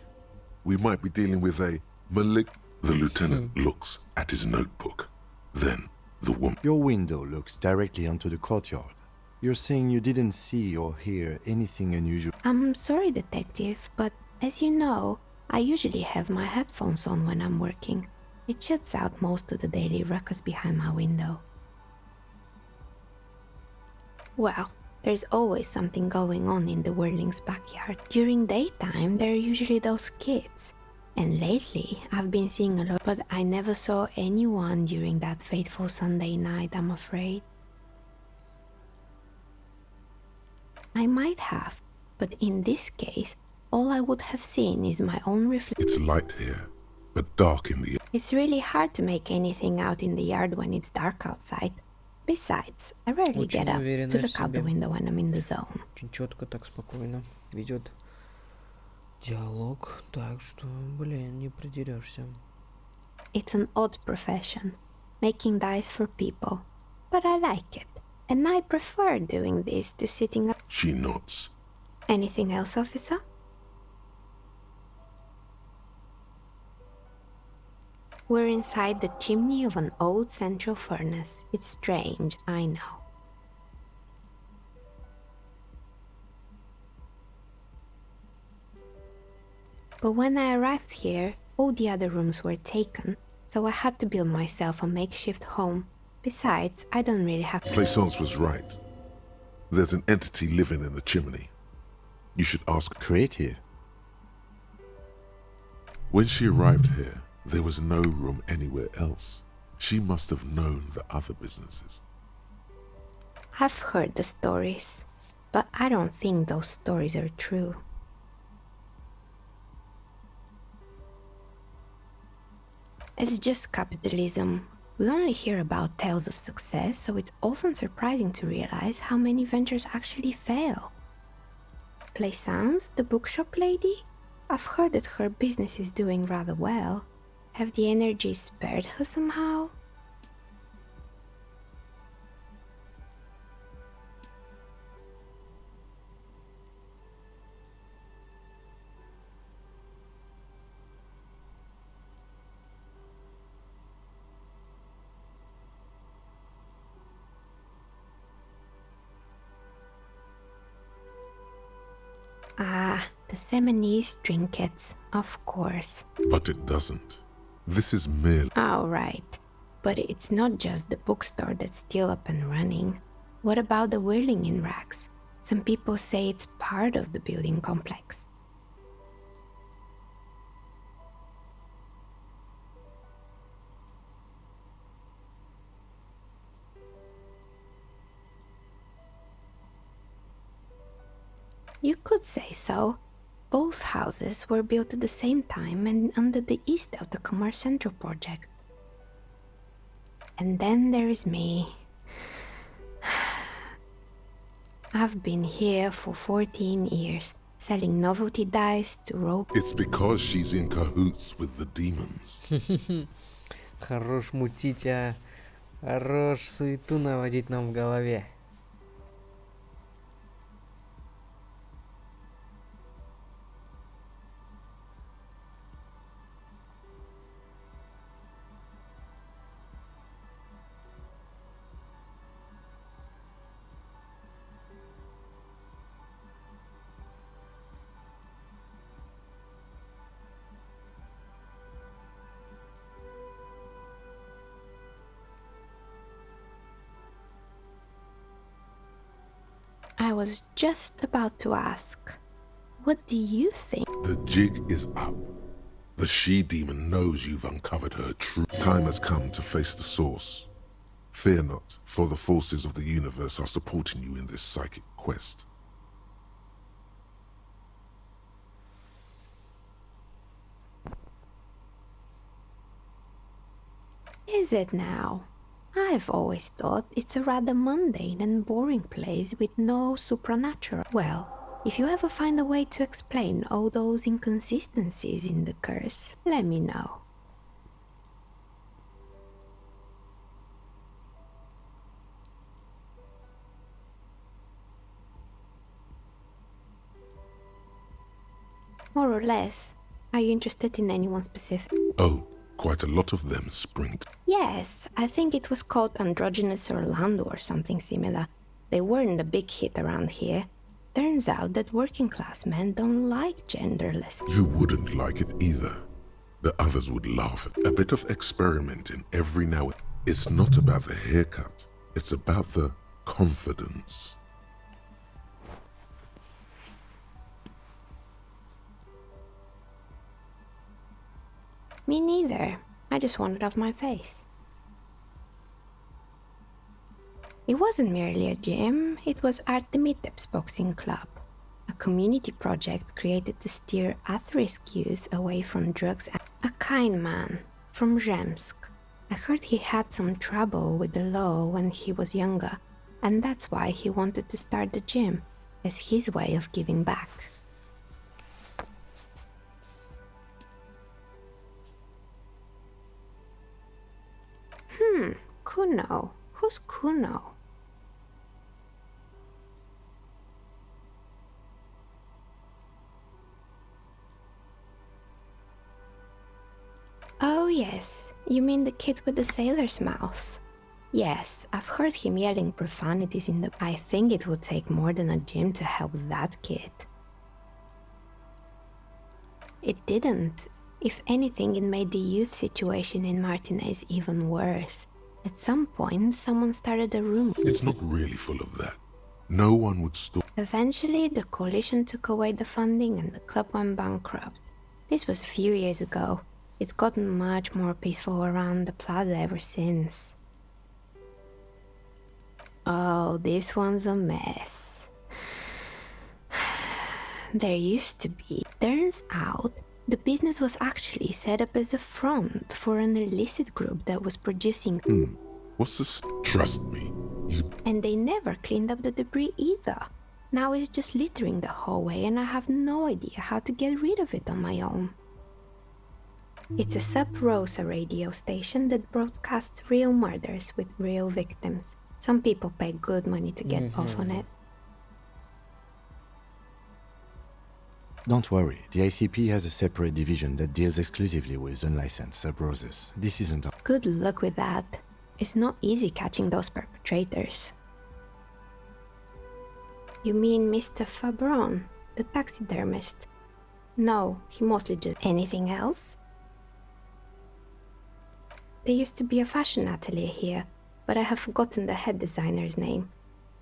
Speaker 4: We might be dealing with a malik... The lieutenant looks at his notebook. Then, the woman...
Speaker 6: Your window looks directly onto the courtyard. You're saying you didn't see or hear anything unusual?
Speaker 8: I'm sorry, detective, but as you know, I usually have my headphones on when I'm working. It shuts out most of the daily ruckus behind my window. Well, there's always something going on in the Whirling's backyard. During daytime, there are usually those kids. And lately, I've been seeing a lot, but I never saw anyone during that fateful Sunday night, I'm afraid. I might have, but in this case, all I would have seen is my own reflection.
Speaker 4: It's light here, but dark in the...
Speaker 8: It's really hard to make anything out in the yard when it's dark outside. Besides, I rarely get up to look out the window when I'm in the zone.
Speaker 1: Очень четко, так спокойно ведет диалог, так что, блин, не придерешься.
Speaker 8: It's an odd profession, making dice for people, but I like it, and I prefer doing this to sitting up.
Speaker 4: She nods.
Speaker 8: Anything else, officer? We're inside the chimney of an old central furnace. It's strange, I know. But when I arrived here, all the other rooms were taken, so I had to build myself a makeshift home. Besides, I don't really have...
Speaker 4: Plaisance was right. There's an entity living in the chimney. You should ask...
Speaker 6: Creative.
Speaker 4: When she arrived here, there was no room anywhere else. She must have known the other businesses.
Speaker 8: I've heard the stories, but I don't think those stories are true. It's just capitalism. We only hear about tales of success, so it's often surprising to realize how many ventures actually fail. Plaisance, the bookshop lady? I've heard that her business is doing rather well. Have the energy spared her somehow? Ah, the Seminese trinkets, of course.
Speaker 4: But it doesn't. This is merely...
Speaker 8: Oh, right. But it's not just the bookstore that's still up and running. What about the whirling in rags? Some people say it's part of the building complex. You could say so. Both houses were built at the same time and under the East of the Commerce Central project. And then there is me. I've been here for 14 years, selling novelty dice to rope.
Speaker 4: It's because she's in cahoots with the demons.
Speaker 1: Хорош мутить, а. Хорош суету наводить нам в голове.
Speaker 8: I was just about to ask, what do you think?
Speaker 4: The jig is up. The she-demon knows you've uncovered her true. Time has come to face the source. Fear not, for the forces of the universe are supporting you in this psychic quest.
Speaker 8: Is it now? I've always thought it's a rather mundane and boring place with no supernatural. Well, if you ever find a way to explain all those inconsistencies in the curse, let me know. More or less. Are you interested in anyone specific?
Speaker 4: Oh, quite a lot of them spring.
Speaker 8: Yes, I think it was called Androgynous Orlando or something similar. They weren't a big hit around here. Turns out that working class men don't like genderless.
Speaker 4: You wouldn't like it either. The others would laugh at a bit of experimenting every now and then. It's not about the haircut. It's about the confidence.
Speaker 8: Me neither. I just want it off my face. It wasn't merely a gym, it was Artemitep's boxing club, a community project created to steer at-risk youth away from drugs. A kind man from Zemsk. I heard he had some trouble with the law when he was younger, and that's why he wanted to start the gym, as his way of giving back. Kuno. Who's Kuno? Oh yes, you mean the kid with the sailor's mouth. Yes, I've heard him yelling profanities in the... I think it would take more than a gym to help that kid. It didn't. If anything, it made the youth situation in Martinez even worse. At some point, someone started a rumor.
Speaker 4: It's not really full of that. No one would stop.
Speaker 8: Eventually, the coalition took away the funding and the club went bankrupt. This was a few years ago. It's gotten much more peaceful around the plaza ever since. Oh, this one's a mess. There used to be. Turns out, the business was actually set up as a front for an illicit group that was producing...
Speaker 4: What's this? Trust me.
Speaker 8: And they never cleaned up the debris either. Now it's just littering the hallway and I have no idea how to get rid of it on my own. It's a sub-Rosa radio station that broadcasts real murders with real victims. Some people pay good money to get off on it.
Speaker 6: Don't worry, the ICP has a separate division that deals exclusively with unlicensed sub-Roses. This isn't a...
Speaker 8: Good luck with that. It's not easy catching those perpetrators. You mean Mr. Fabron, the taxidermist? No, he mostly just... Anything else? There used to be a fashion atelier here, but I have forgotten the head designer's name.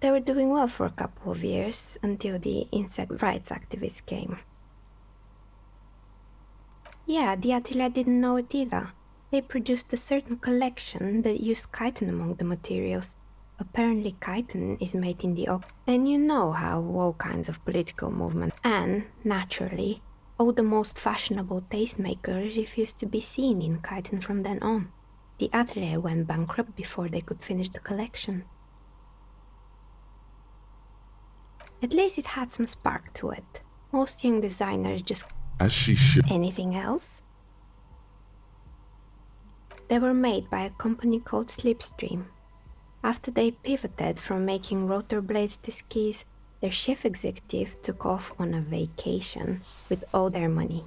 Speaker 8: They were doing well for a couple of years, until the insect rights activists came. Yeah, the atelier didn't know it either. They produced a certain collection that used chitin among the materials. Apparently chitin is made in the and you know how all kinds of political movements. And, naturally, all the most fashionable tastemakers refused to be seen in chitin from then on. The atelier went bankrupt before they could finish the collection. At least it had some spark to it. Most young designers just...
Speaker 4: As she should.
Speaker 8: Anything else? They were made by a company called Slipstream. After they pivoted from making rotor blades to skis, their chief executive took off on a vacation with all their money.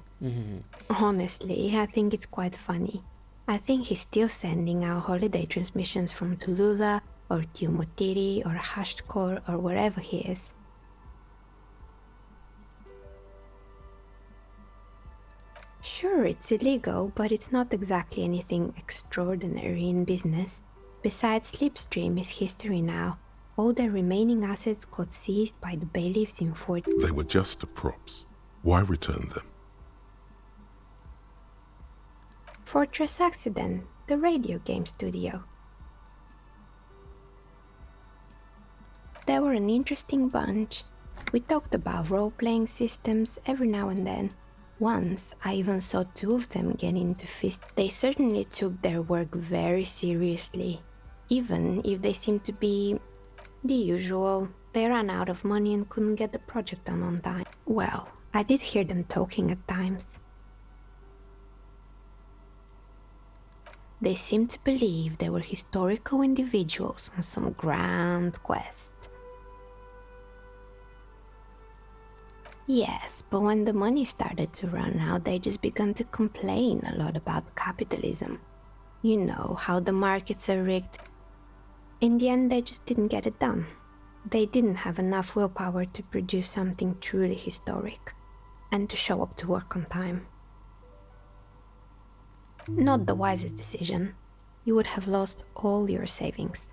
Speaker 8: Honestly, I think it's quite funny. I think he's still sending out holiday transmissions from Tulula or Tiumotiri or Hashtkor or wherever he is. Sure, it's illegal, but it's not exactly anything extraordinary in business. Besides, Slipstream is history now. All their remaining assets got seized by the bailiffs in Fort...
Speaker 4: They were just the props. Why return them?
Speaker 8: Fortress Accident, the radio game studio. They were an interesting bunch. We talked about role-playing systems every now and then. Once, I even saw two of them get into fists. They certainly took their work very seriously. Even if they seemed to be the usual, they ran out of money and couldn't get the project done on time. Well, I did hear them talking at times. They seemed to believe they were historical individuals on some grand quest. Yes, but when the money started to run out, they just began to complain a lot about capitalism. You know, how the markets are rigged. In the end, they just didn't get it done. They didn't have enough willpower to produce something truly historic, and to show up to work on time. Not the wisest decision. You would have lost all your savings.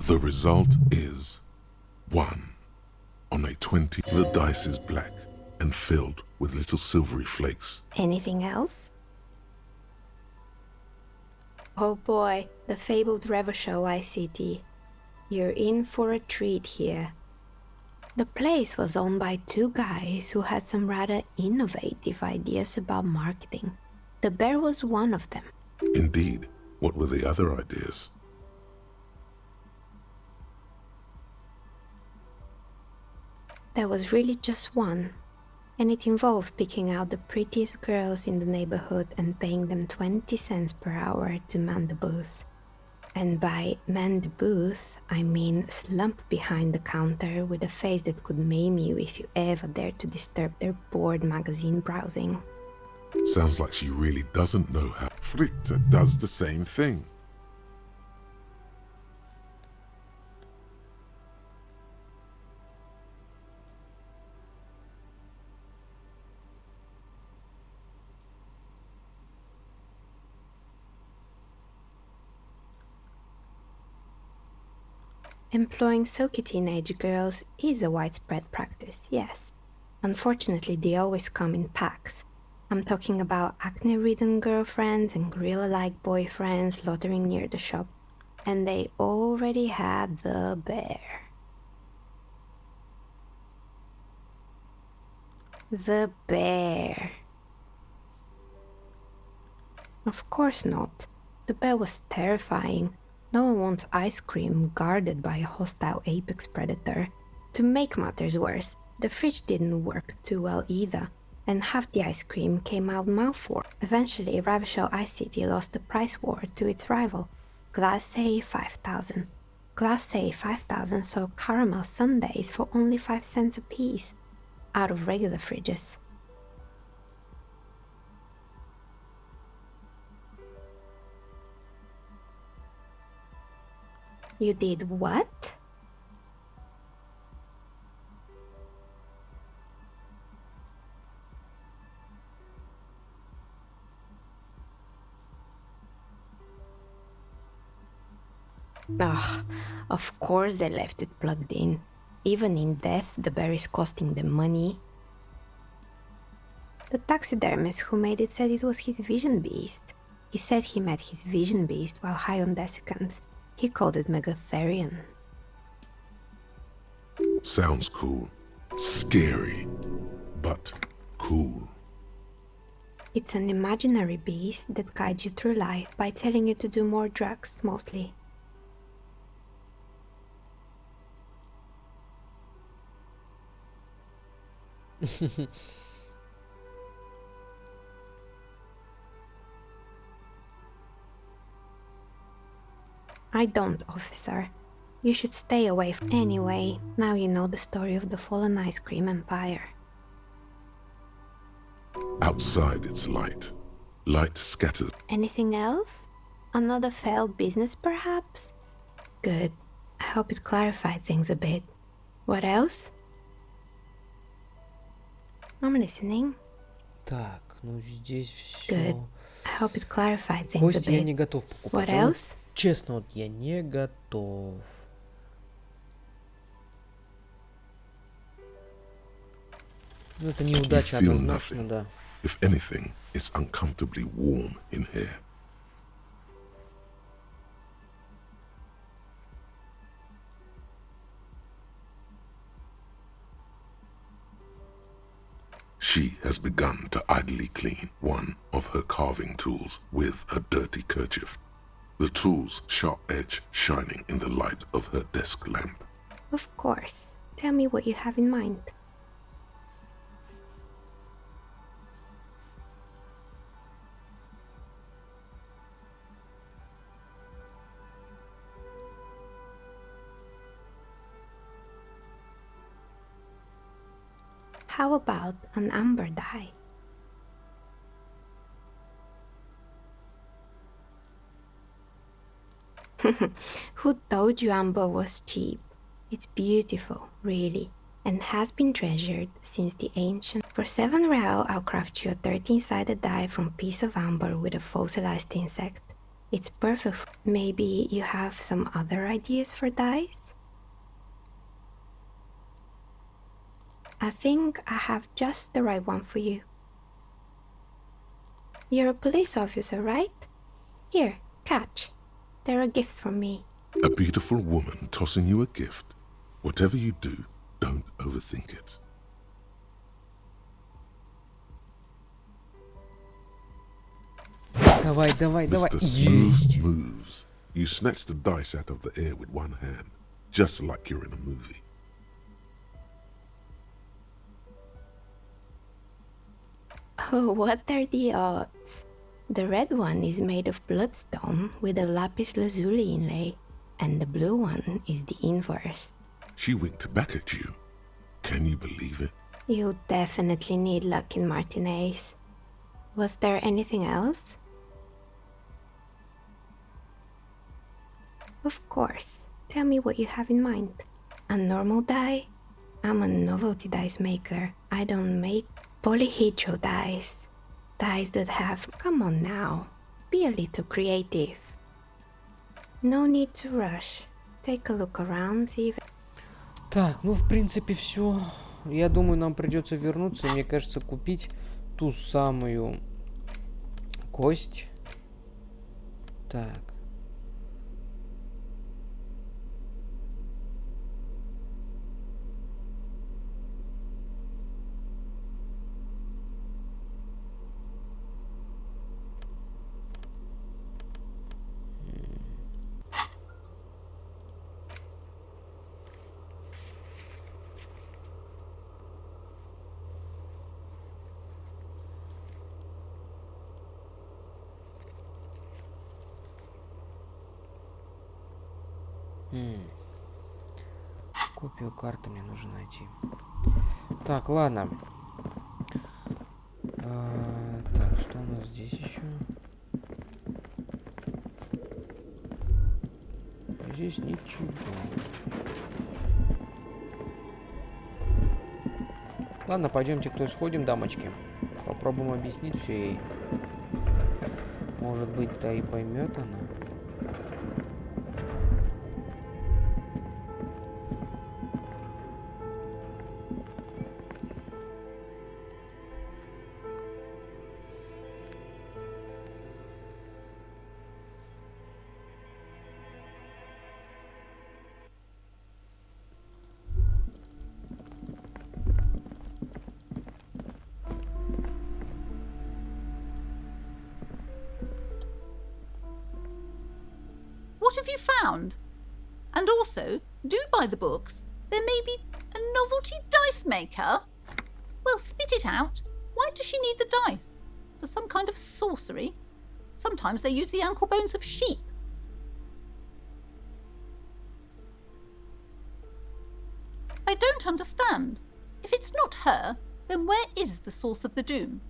Speaker 4: The result is 1 on a 20. The dice is black and filled with little silvery flakes.
Speaker 8: Anything else? Oh boy, the fabled Revachol ICT. You're in for a treat here. The place was owned by two guys who had some rather innovative ideas about marketing. The bear was one of them.
Speaker 4: Indeed. What were the other ideas?
Speaker 8: There was really just one, and it involved picking out the prettiest girls in the neighborhood and paying them 20 cents per hour to man the booth. And by man the booth, I mean slump behind the counter with a face that could maim you if you ever dared to disturb their bored magazine browsing.
Speaker 4: Sounds like she really doesn't know how. Fritta does the same thing.
Speaker 8: Employing silky teenage girls is a widespread practice, yes. Unfortunately, they always come in packs. I'm talking about acne-ridden girlfriends and gorilla-like boyfriends loitering near the shop. And they already had the bear. The bear. Of course not. The bear was terrifying. No one wants ice cream guarded by a hostile apex predator. To make matters worse, the fridge didn't work too well either, and half the ice cream came out mouthful. Eventually, Revachol ICT lost the price war to its rival, Class A 5000. Class A 5000 sold caramel sundaes for only 5 cents a piece, out of regular fridges. You did what? Ugh, of course they left it plugged in. Even in death, the bear is costing them money. The taxidermist who made it said it was his vision beast. He said he met his vision beast while high on desiccants. He called it Megatherion.
Speaker 4: Sounds cool. Scary, but cool.
Speaker 8: It's an imaginary beast that guides you through life by telling you to do more drugs, mostly. I don't, officer. You should stay away anyway. Now you know the story of the fallen ice cream empire.
Speaker 4: Outside it's light. Light scatters.
Speaker 8: Anything else? Another failed business, perhaps? Good. I hope it clarified things a bit. What else? I'm listening.
Speaker 1: Так, ну здесь все.
Speaker 8: Good. I hope it clarified things a
Speaker 1: Кости я не
Speaker 8: bit.
Speaker 1: готов покупать.
Speaker 8: What else?
Speaker 1: Честно, вот я не готов. Ну, это неудача
Speaker 4: You feel
Speaker 1: однозначно,
Speaker 4: nothing.
Speaker 1: да.
Speaker 4: If anything, it's uncomfortably warm in here. She has begun to idly clean one of her carving tools with a dirty kerchief, the tool's sharp edge shining in the light of her desk lamp.
Speaker 8: Of course. Tell me what you have in mind. How about an amber dye? Who told you amber was cheap? It's beautiful, really, and has been treasured since the ancient. For 7 real, I'll craft you a 13-sided die from a piece of amber with a fossilized insect. It's perfect. Maybe you have some other ideas for dyes? I think I have just the right one for you. You're a police officer, right? Here, catch. They're a gift from me.
Speaker 4: A beautiful woman tossing you a gift. Whatever you do, don't overthink it.
Speaker 1: Давай, давай, давай.
Speaker 4: Mr. Smooth
Speaker 1: Есть.
Speaker 4: moves. You snatch the dice out of the air with one hand, just like you're in a movie.
Speaker 8: Oh, what are the odds? The red one is made of bloodstone with a lapis lazuli inlay, and the blue one is the inverse.
Speaker 4: She winked back at you. Can you believe it?
Speaker 8: You definitely need luck in Martinez. Was there anything else? Of course. Tell me what you have in mind. A normal die? I'm a novelty dice maker. I don't make polyhedral dice. Dice that have... Come on now. Be a little creative. No need to rush. Take a look around, see if...
Speaker 1: Так, ну в принципе все. Я думаю, нам придется вернуться, и, мне кажется, купить ту самую кость. Так. Копию карты мне нужно найти. Так, ладно. Так, что у нас здесь еще? Здесь ничего. Ладно, пойдемте, кто сходим, дамочки. Попробуем объяснить все ей. Может быть, да и поймет она.
Speaker 9: have you found? And also, do buy the books. There may be a novelty dice maker. Well, spit it out. Why does she need the dice? For some kind of sorcery? Sometimes they use the ankle bones of sheep. I don't understand. If it's not her, then where is the source of the doom?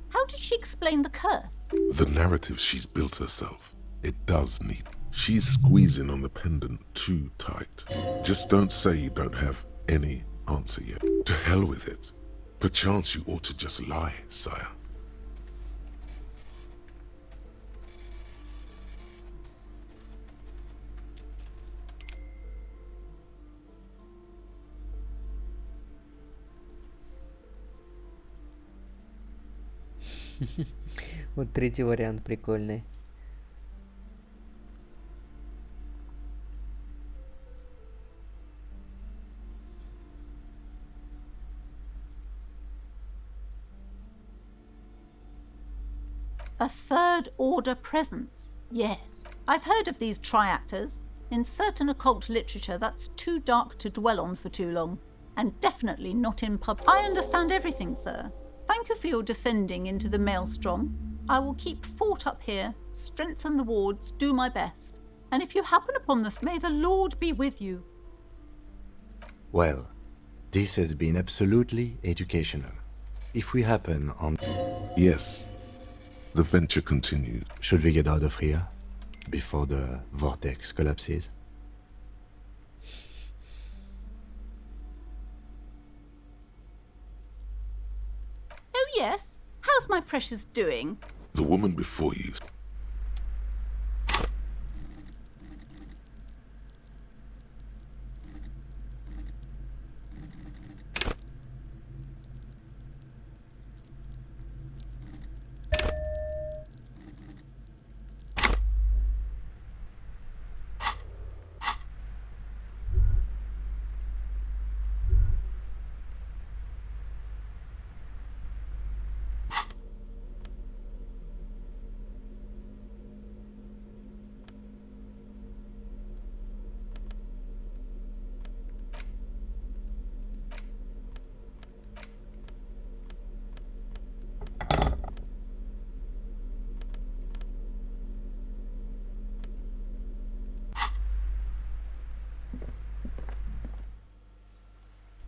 Speaker 9: How did she explain the curse?
Speaker 4: The narrative she's built herself. It does need. She's squeezing on the pendant too tight. Just don't say you don't have any answer yet. To hell with it. Perchance you ought to just lie, sire.
Speaker 1: Вот третий вариант прикольный.
Speaker 9: A third order presence. Yes. I've heard of these triactors. In certain occult literature, that's too dark to dwell on for too long. And definitely not in pub. I understand everything, sir. Thank you for your descending into the maelstrom. I will keep fort up here, strengthen the wards, do my best. And if you happen upon the... May the Lord be with you.
Speaker 6: Well, this has been absolutely educational. If we happen on...
Speaker 4: Yes. The venture continues.
Speaker 6: Should we get out of here before the vortex collapses?
Speaker 9: Oh yes, how's my precious doing?
Speaker 4: The woman before you.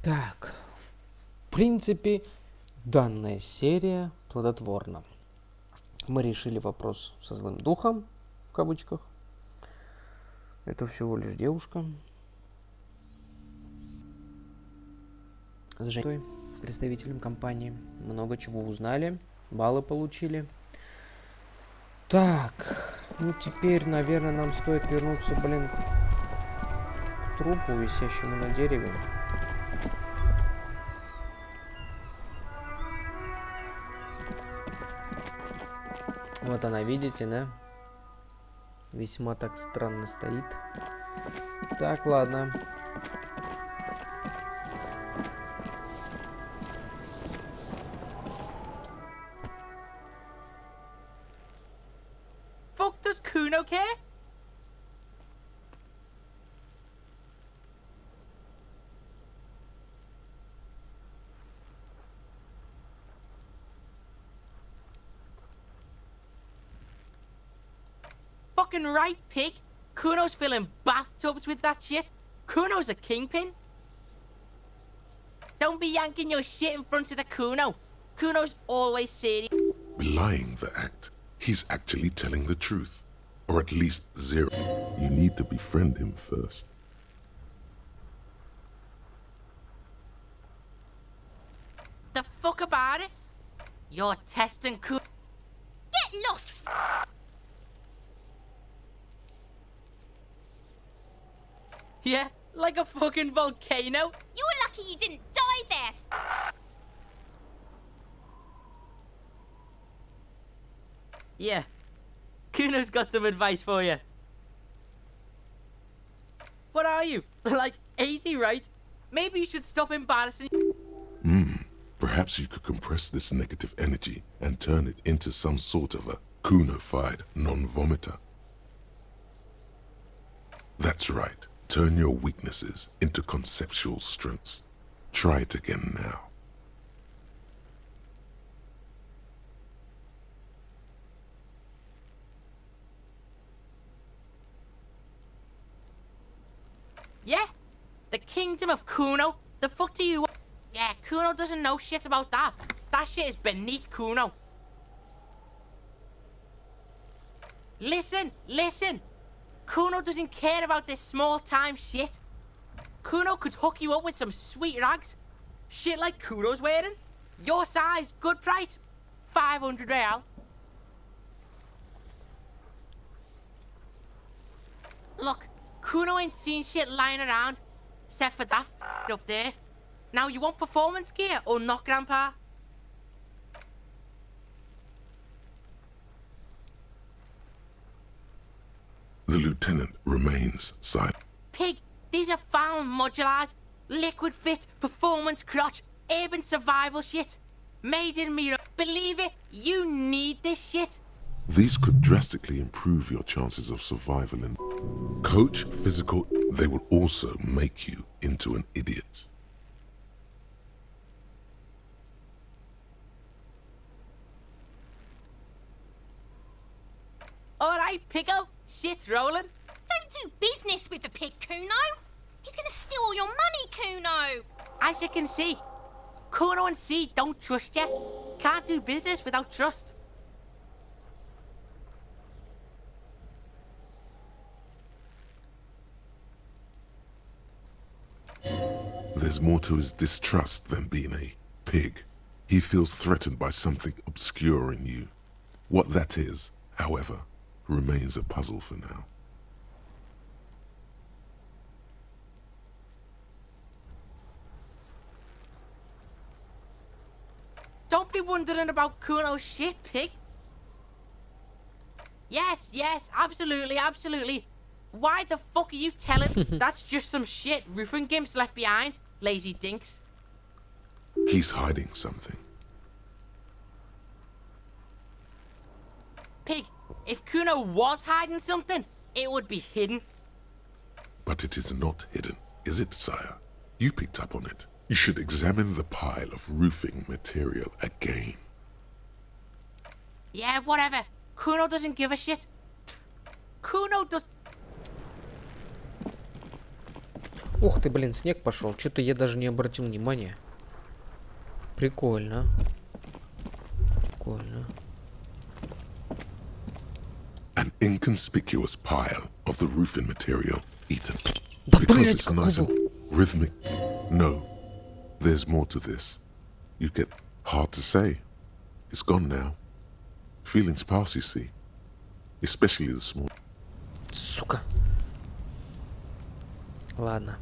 Speaker 1: Так, в принципе, данная серия плодотворна. Мы решили вопрос со злым духом, в кавычках. Это всего лишь девушка. С Женей, представителем компании. Много чего узнали, баллы получили. Так, ну теперь, наверное, нам стоит вернуться, блин, к трупу, висящему на дереве. Вот она, видите, да? Весьма так странно стоит. Так, ладно.
Speaker 10: Fuck does Kuno care? Fucking right, pig. Kuno's filling bathtubs with that shit. Kuno's a kingpin. Don't be yanking your shit in front of the Kuno. Kuno's always serious.
Speaker 4: Belying the act. He's actually telling the truth. Or at least zero. You need to befriend him first.
Speaker 10: The fuck about it? You're testing Kuno.
Speaker 11: Get lost,
Speaker 10: Yeah, like a fucking volcano.
Speaker 11: You're lucky you didn't die there.
Speaker 10: Yeah. Kuno's got some advice for you. What are you? Like 80, right? Maybe you should stop embarrassing.
Speaker 4: Perhaps you could compress this negative energy and turn it into some sort of a Kuno-fied non-vomiter. That's right. Turn your weaknesses into conceptual strengths. Try it again now.
Speaker 10: Yeah? The kingdom of Kuno? The fuck do you... Yeah, Kuno doesn't know shit about that. That shit is beneath Kuno. Listen, listen. Kuno doesn't care about this small-time shit. Kuno could hook you up with some sweet rags. Shit like Kuno's wearing. Your size, good price. 500 real. Look, Kuno ain't seen shit lying around, except for that up there. Now you want performance gear or not, Grandpa?
Speaker 4: The lieutenant remains silent.
Speaker 10: Pig, these are found modulars. Liquid fit, performance crotch, urban survival shit. Made in Mira. Believe it, you need this shit.
Speaker 4: These could drastically improve your chances of survival in coach, physical. They will also make you into an idiot.
Speaker 10: Alright, Piggo, shit's rolling.
Speaker 11: Don't do business with the pig, Kuno. He's gonna steal all your money, Kuno.
Speaker 10: As you can see, Kuno and C don't trust you. Can't do business without trust.
Speaker 4: There's more to his distrust than being a pig. He feels threatened by something obscure in you. What that is, however, remains a puzzle for now.
Speaker 10: Don't be wondering about Kuno's shit, pig. Yes, yes, absolutely, absolutely. Why the fuck are you telling? That's just some shit roofing gimps left behind, lazy dinks.
Speaker 4: He's hiding something.
Speaker 10: Pig, if Kuno was hiding something, it would be hidden.
Speaker 4: But it is not hidden, is it, sire? You picked up on it. You should examine the pile of roofing material again.
Speaker 10: Yeah, whatever. Kuno doesn't give a shit. Kuno does...
Speaker 1: Ух ты, блин, снег пошел. Что-то я даже не обратил внимания. Прикольно. Прикольно.
Speaker 4: An inconspicuous pile of the roofing material eaten.
Speaker 1: Да,
Speaker 4: Because
Speaker 1: блядь,
Speaker 4: it's nice and rhythmic. No, there's more to this. You get hard to say. It's gone now. Feelings pass, you see. Especially the small.
Speaker 1: Сука. Ладно.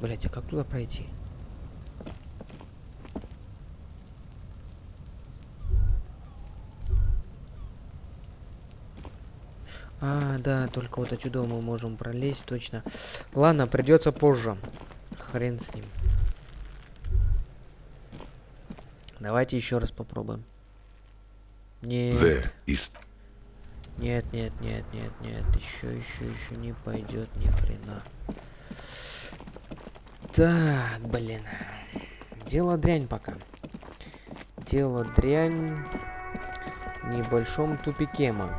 Speaker 1: Блять, а как туда пройти? А, да, только вот отсюда мы можем пролезть, точно. Ладно, придется позже. Хрен с ним. Давайте еще раз попробуем. Нет. Нет, нет, нет, нет, нет. Еще не пойдет ни хрена. Так, блин. Дело дрянь пока. Дело дрянь в небольшом тупике мы.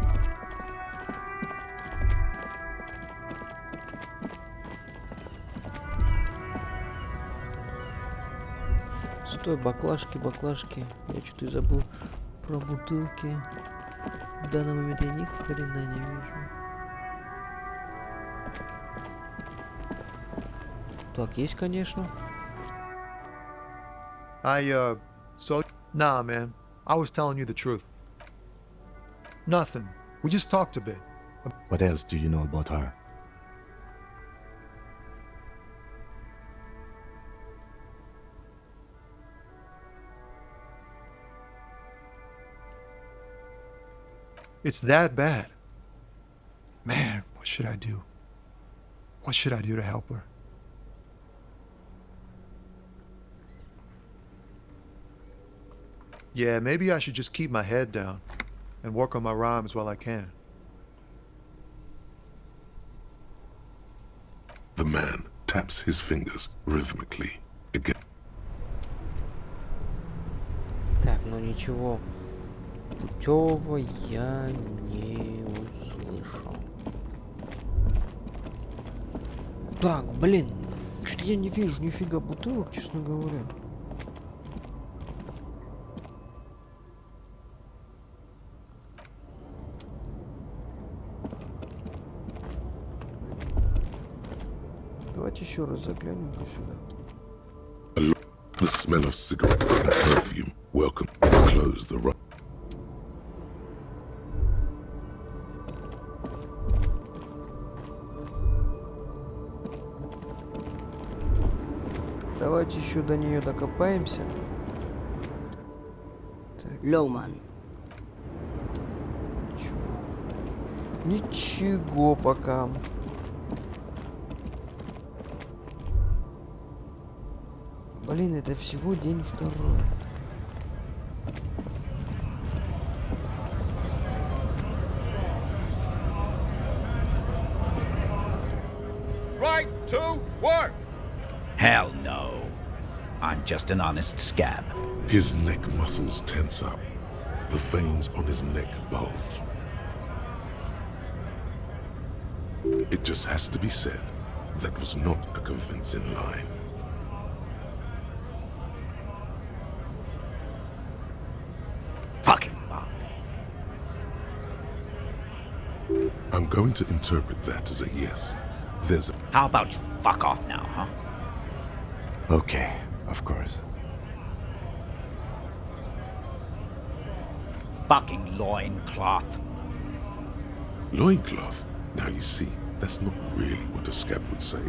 Speaker 1: Стой, баклажки, баклажки. Я что-то и забыл про бутылки. В данный момент я ни хрена не вижу. Так, есть, конечно.
Speaker 12: Nah, man. I was telling you the truth. Nothing. We just talked a bit.
Speaker 6: What else do you know about her?
Speaker 12: It's that bad. Man, what should I do? What should I do to help her? Yeah, maybe I should just keep my head down and work on my rhymes while I can.
Speaker 4: The man taps his fingers rhythmically again.
Speaker 1: Так, ну ничего путевого я не услышал. Так, блин, что-то я не вижу нифига бутылок, честно говоря. Давайте еще раз заглянем-ка сюда.
Speaker 4: The smell of cigarettes and perfume welcome to close the room.
Speaker 1: Давайте еще до нее докопаемся.
Speaker 13: Лоуман.
Speaker 1: Ничего пока. Блин, это всего день второй.
Speaker 3: Right to work! Hell no. I'm just an honest scab.
Speaker 4: His neck muscles tense up. The veins on his neck bulge. It just has to be said, that was not a convincing line.
Speaker 3: Fucking bug.
Speaker 4: I'm going to interpret that as a yes. There's a...
Speaker 3: How about you fuck off now, huh?
Speaker 6: Okay, of course.
Speaker 3: Fucking loincloth.
Speaker 4: Loincloth? Now you see, that's not really what a scab would say,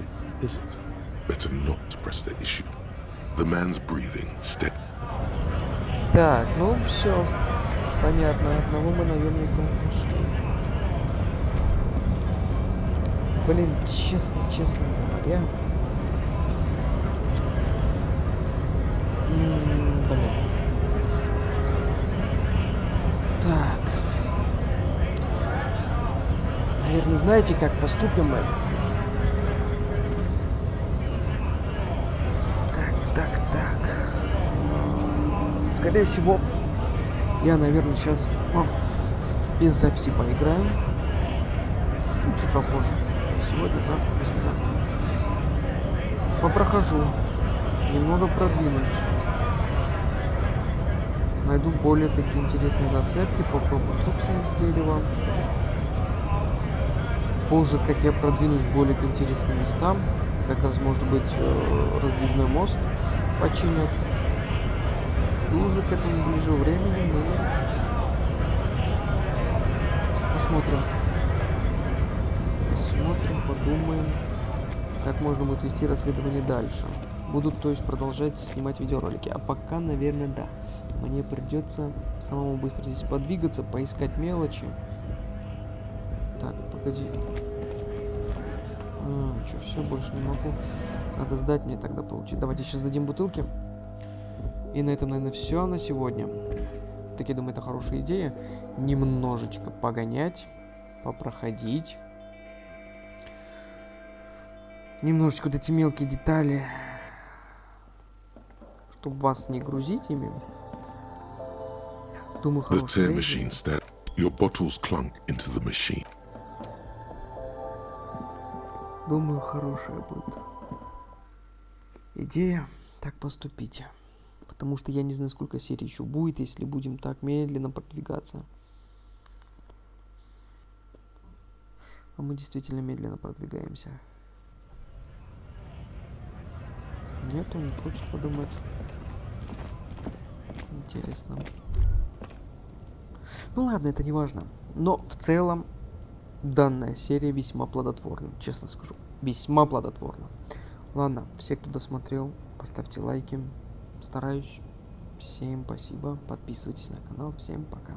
Speaker 4: is it? Better not to press the issue. The man's breathing steady.
Speaker 1: Так, ну все. Понятно, одного мы наемника нашли. Блин, честно говоря. Блин. Так. Наверное, знаете, как поступим мы? Так. Скорее всего, я, наверное, сейчас без записи поиграю. Ну, чуть попозже. Сегодня, завтра, послезавтра. Попрохожу. Немного продвинусь. Найду более такие интересные зацепки. Попробую труп снять с дерева. Позже, как я продвинусь более к интересным местам. Как раз, может быть, раздвижной мост починят. И уже к этому ближе времени мы посмотрим, подумаем, как можно будет вести расследование дальше. Буду, то есть, продолжать снимать видеоролики. А пока, наверное, да. Мне придется самому быстро здесь подвигаться, поискать мелочи. Так, погоди. Что, все, больше не могу. Надо сдать мне тогда получить. Давайте сейчас сдадим бутылки. И на этом, наверное, все на сегодня. Так, я думаю, это хорошая идея. Немножечко погонять, попроходить. Немножечко вот эти мелкие детали, чтобы вас не грузить ими. Думаю, хорошая идея.
Speaker 4: Your bottles clunk into the machine.
Speaker 1: Думаю, хорошая будет идея так поступить. Потому что я не знаю, сколько серий еще будет, если будем так медленно продвигаться. А мы действительно медленно продвигаемся. Нет, он не хочет подумать. Интересно. Ну ладно, это не важно. Но в целом данная серия весьма плодотворна, честно скажу. Весьма плодотворна. Ладно, все, кто досмотрел, поставьте лайки. Стараюсь. Всем спасибо. Подписывайтесь на канал. Всем пока.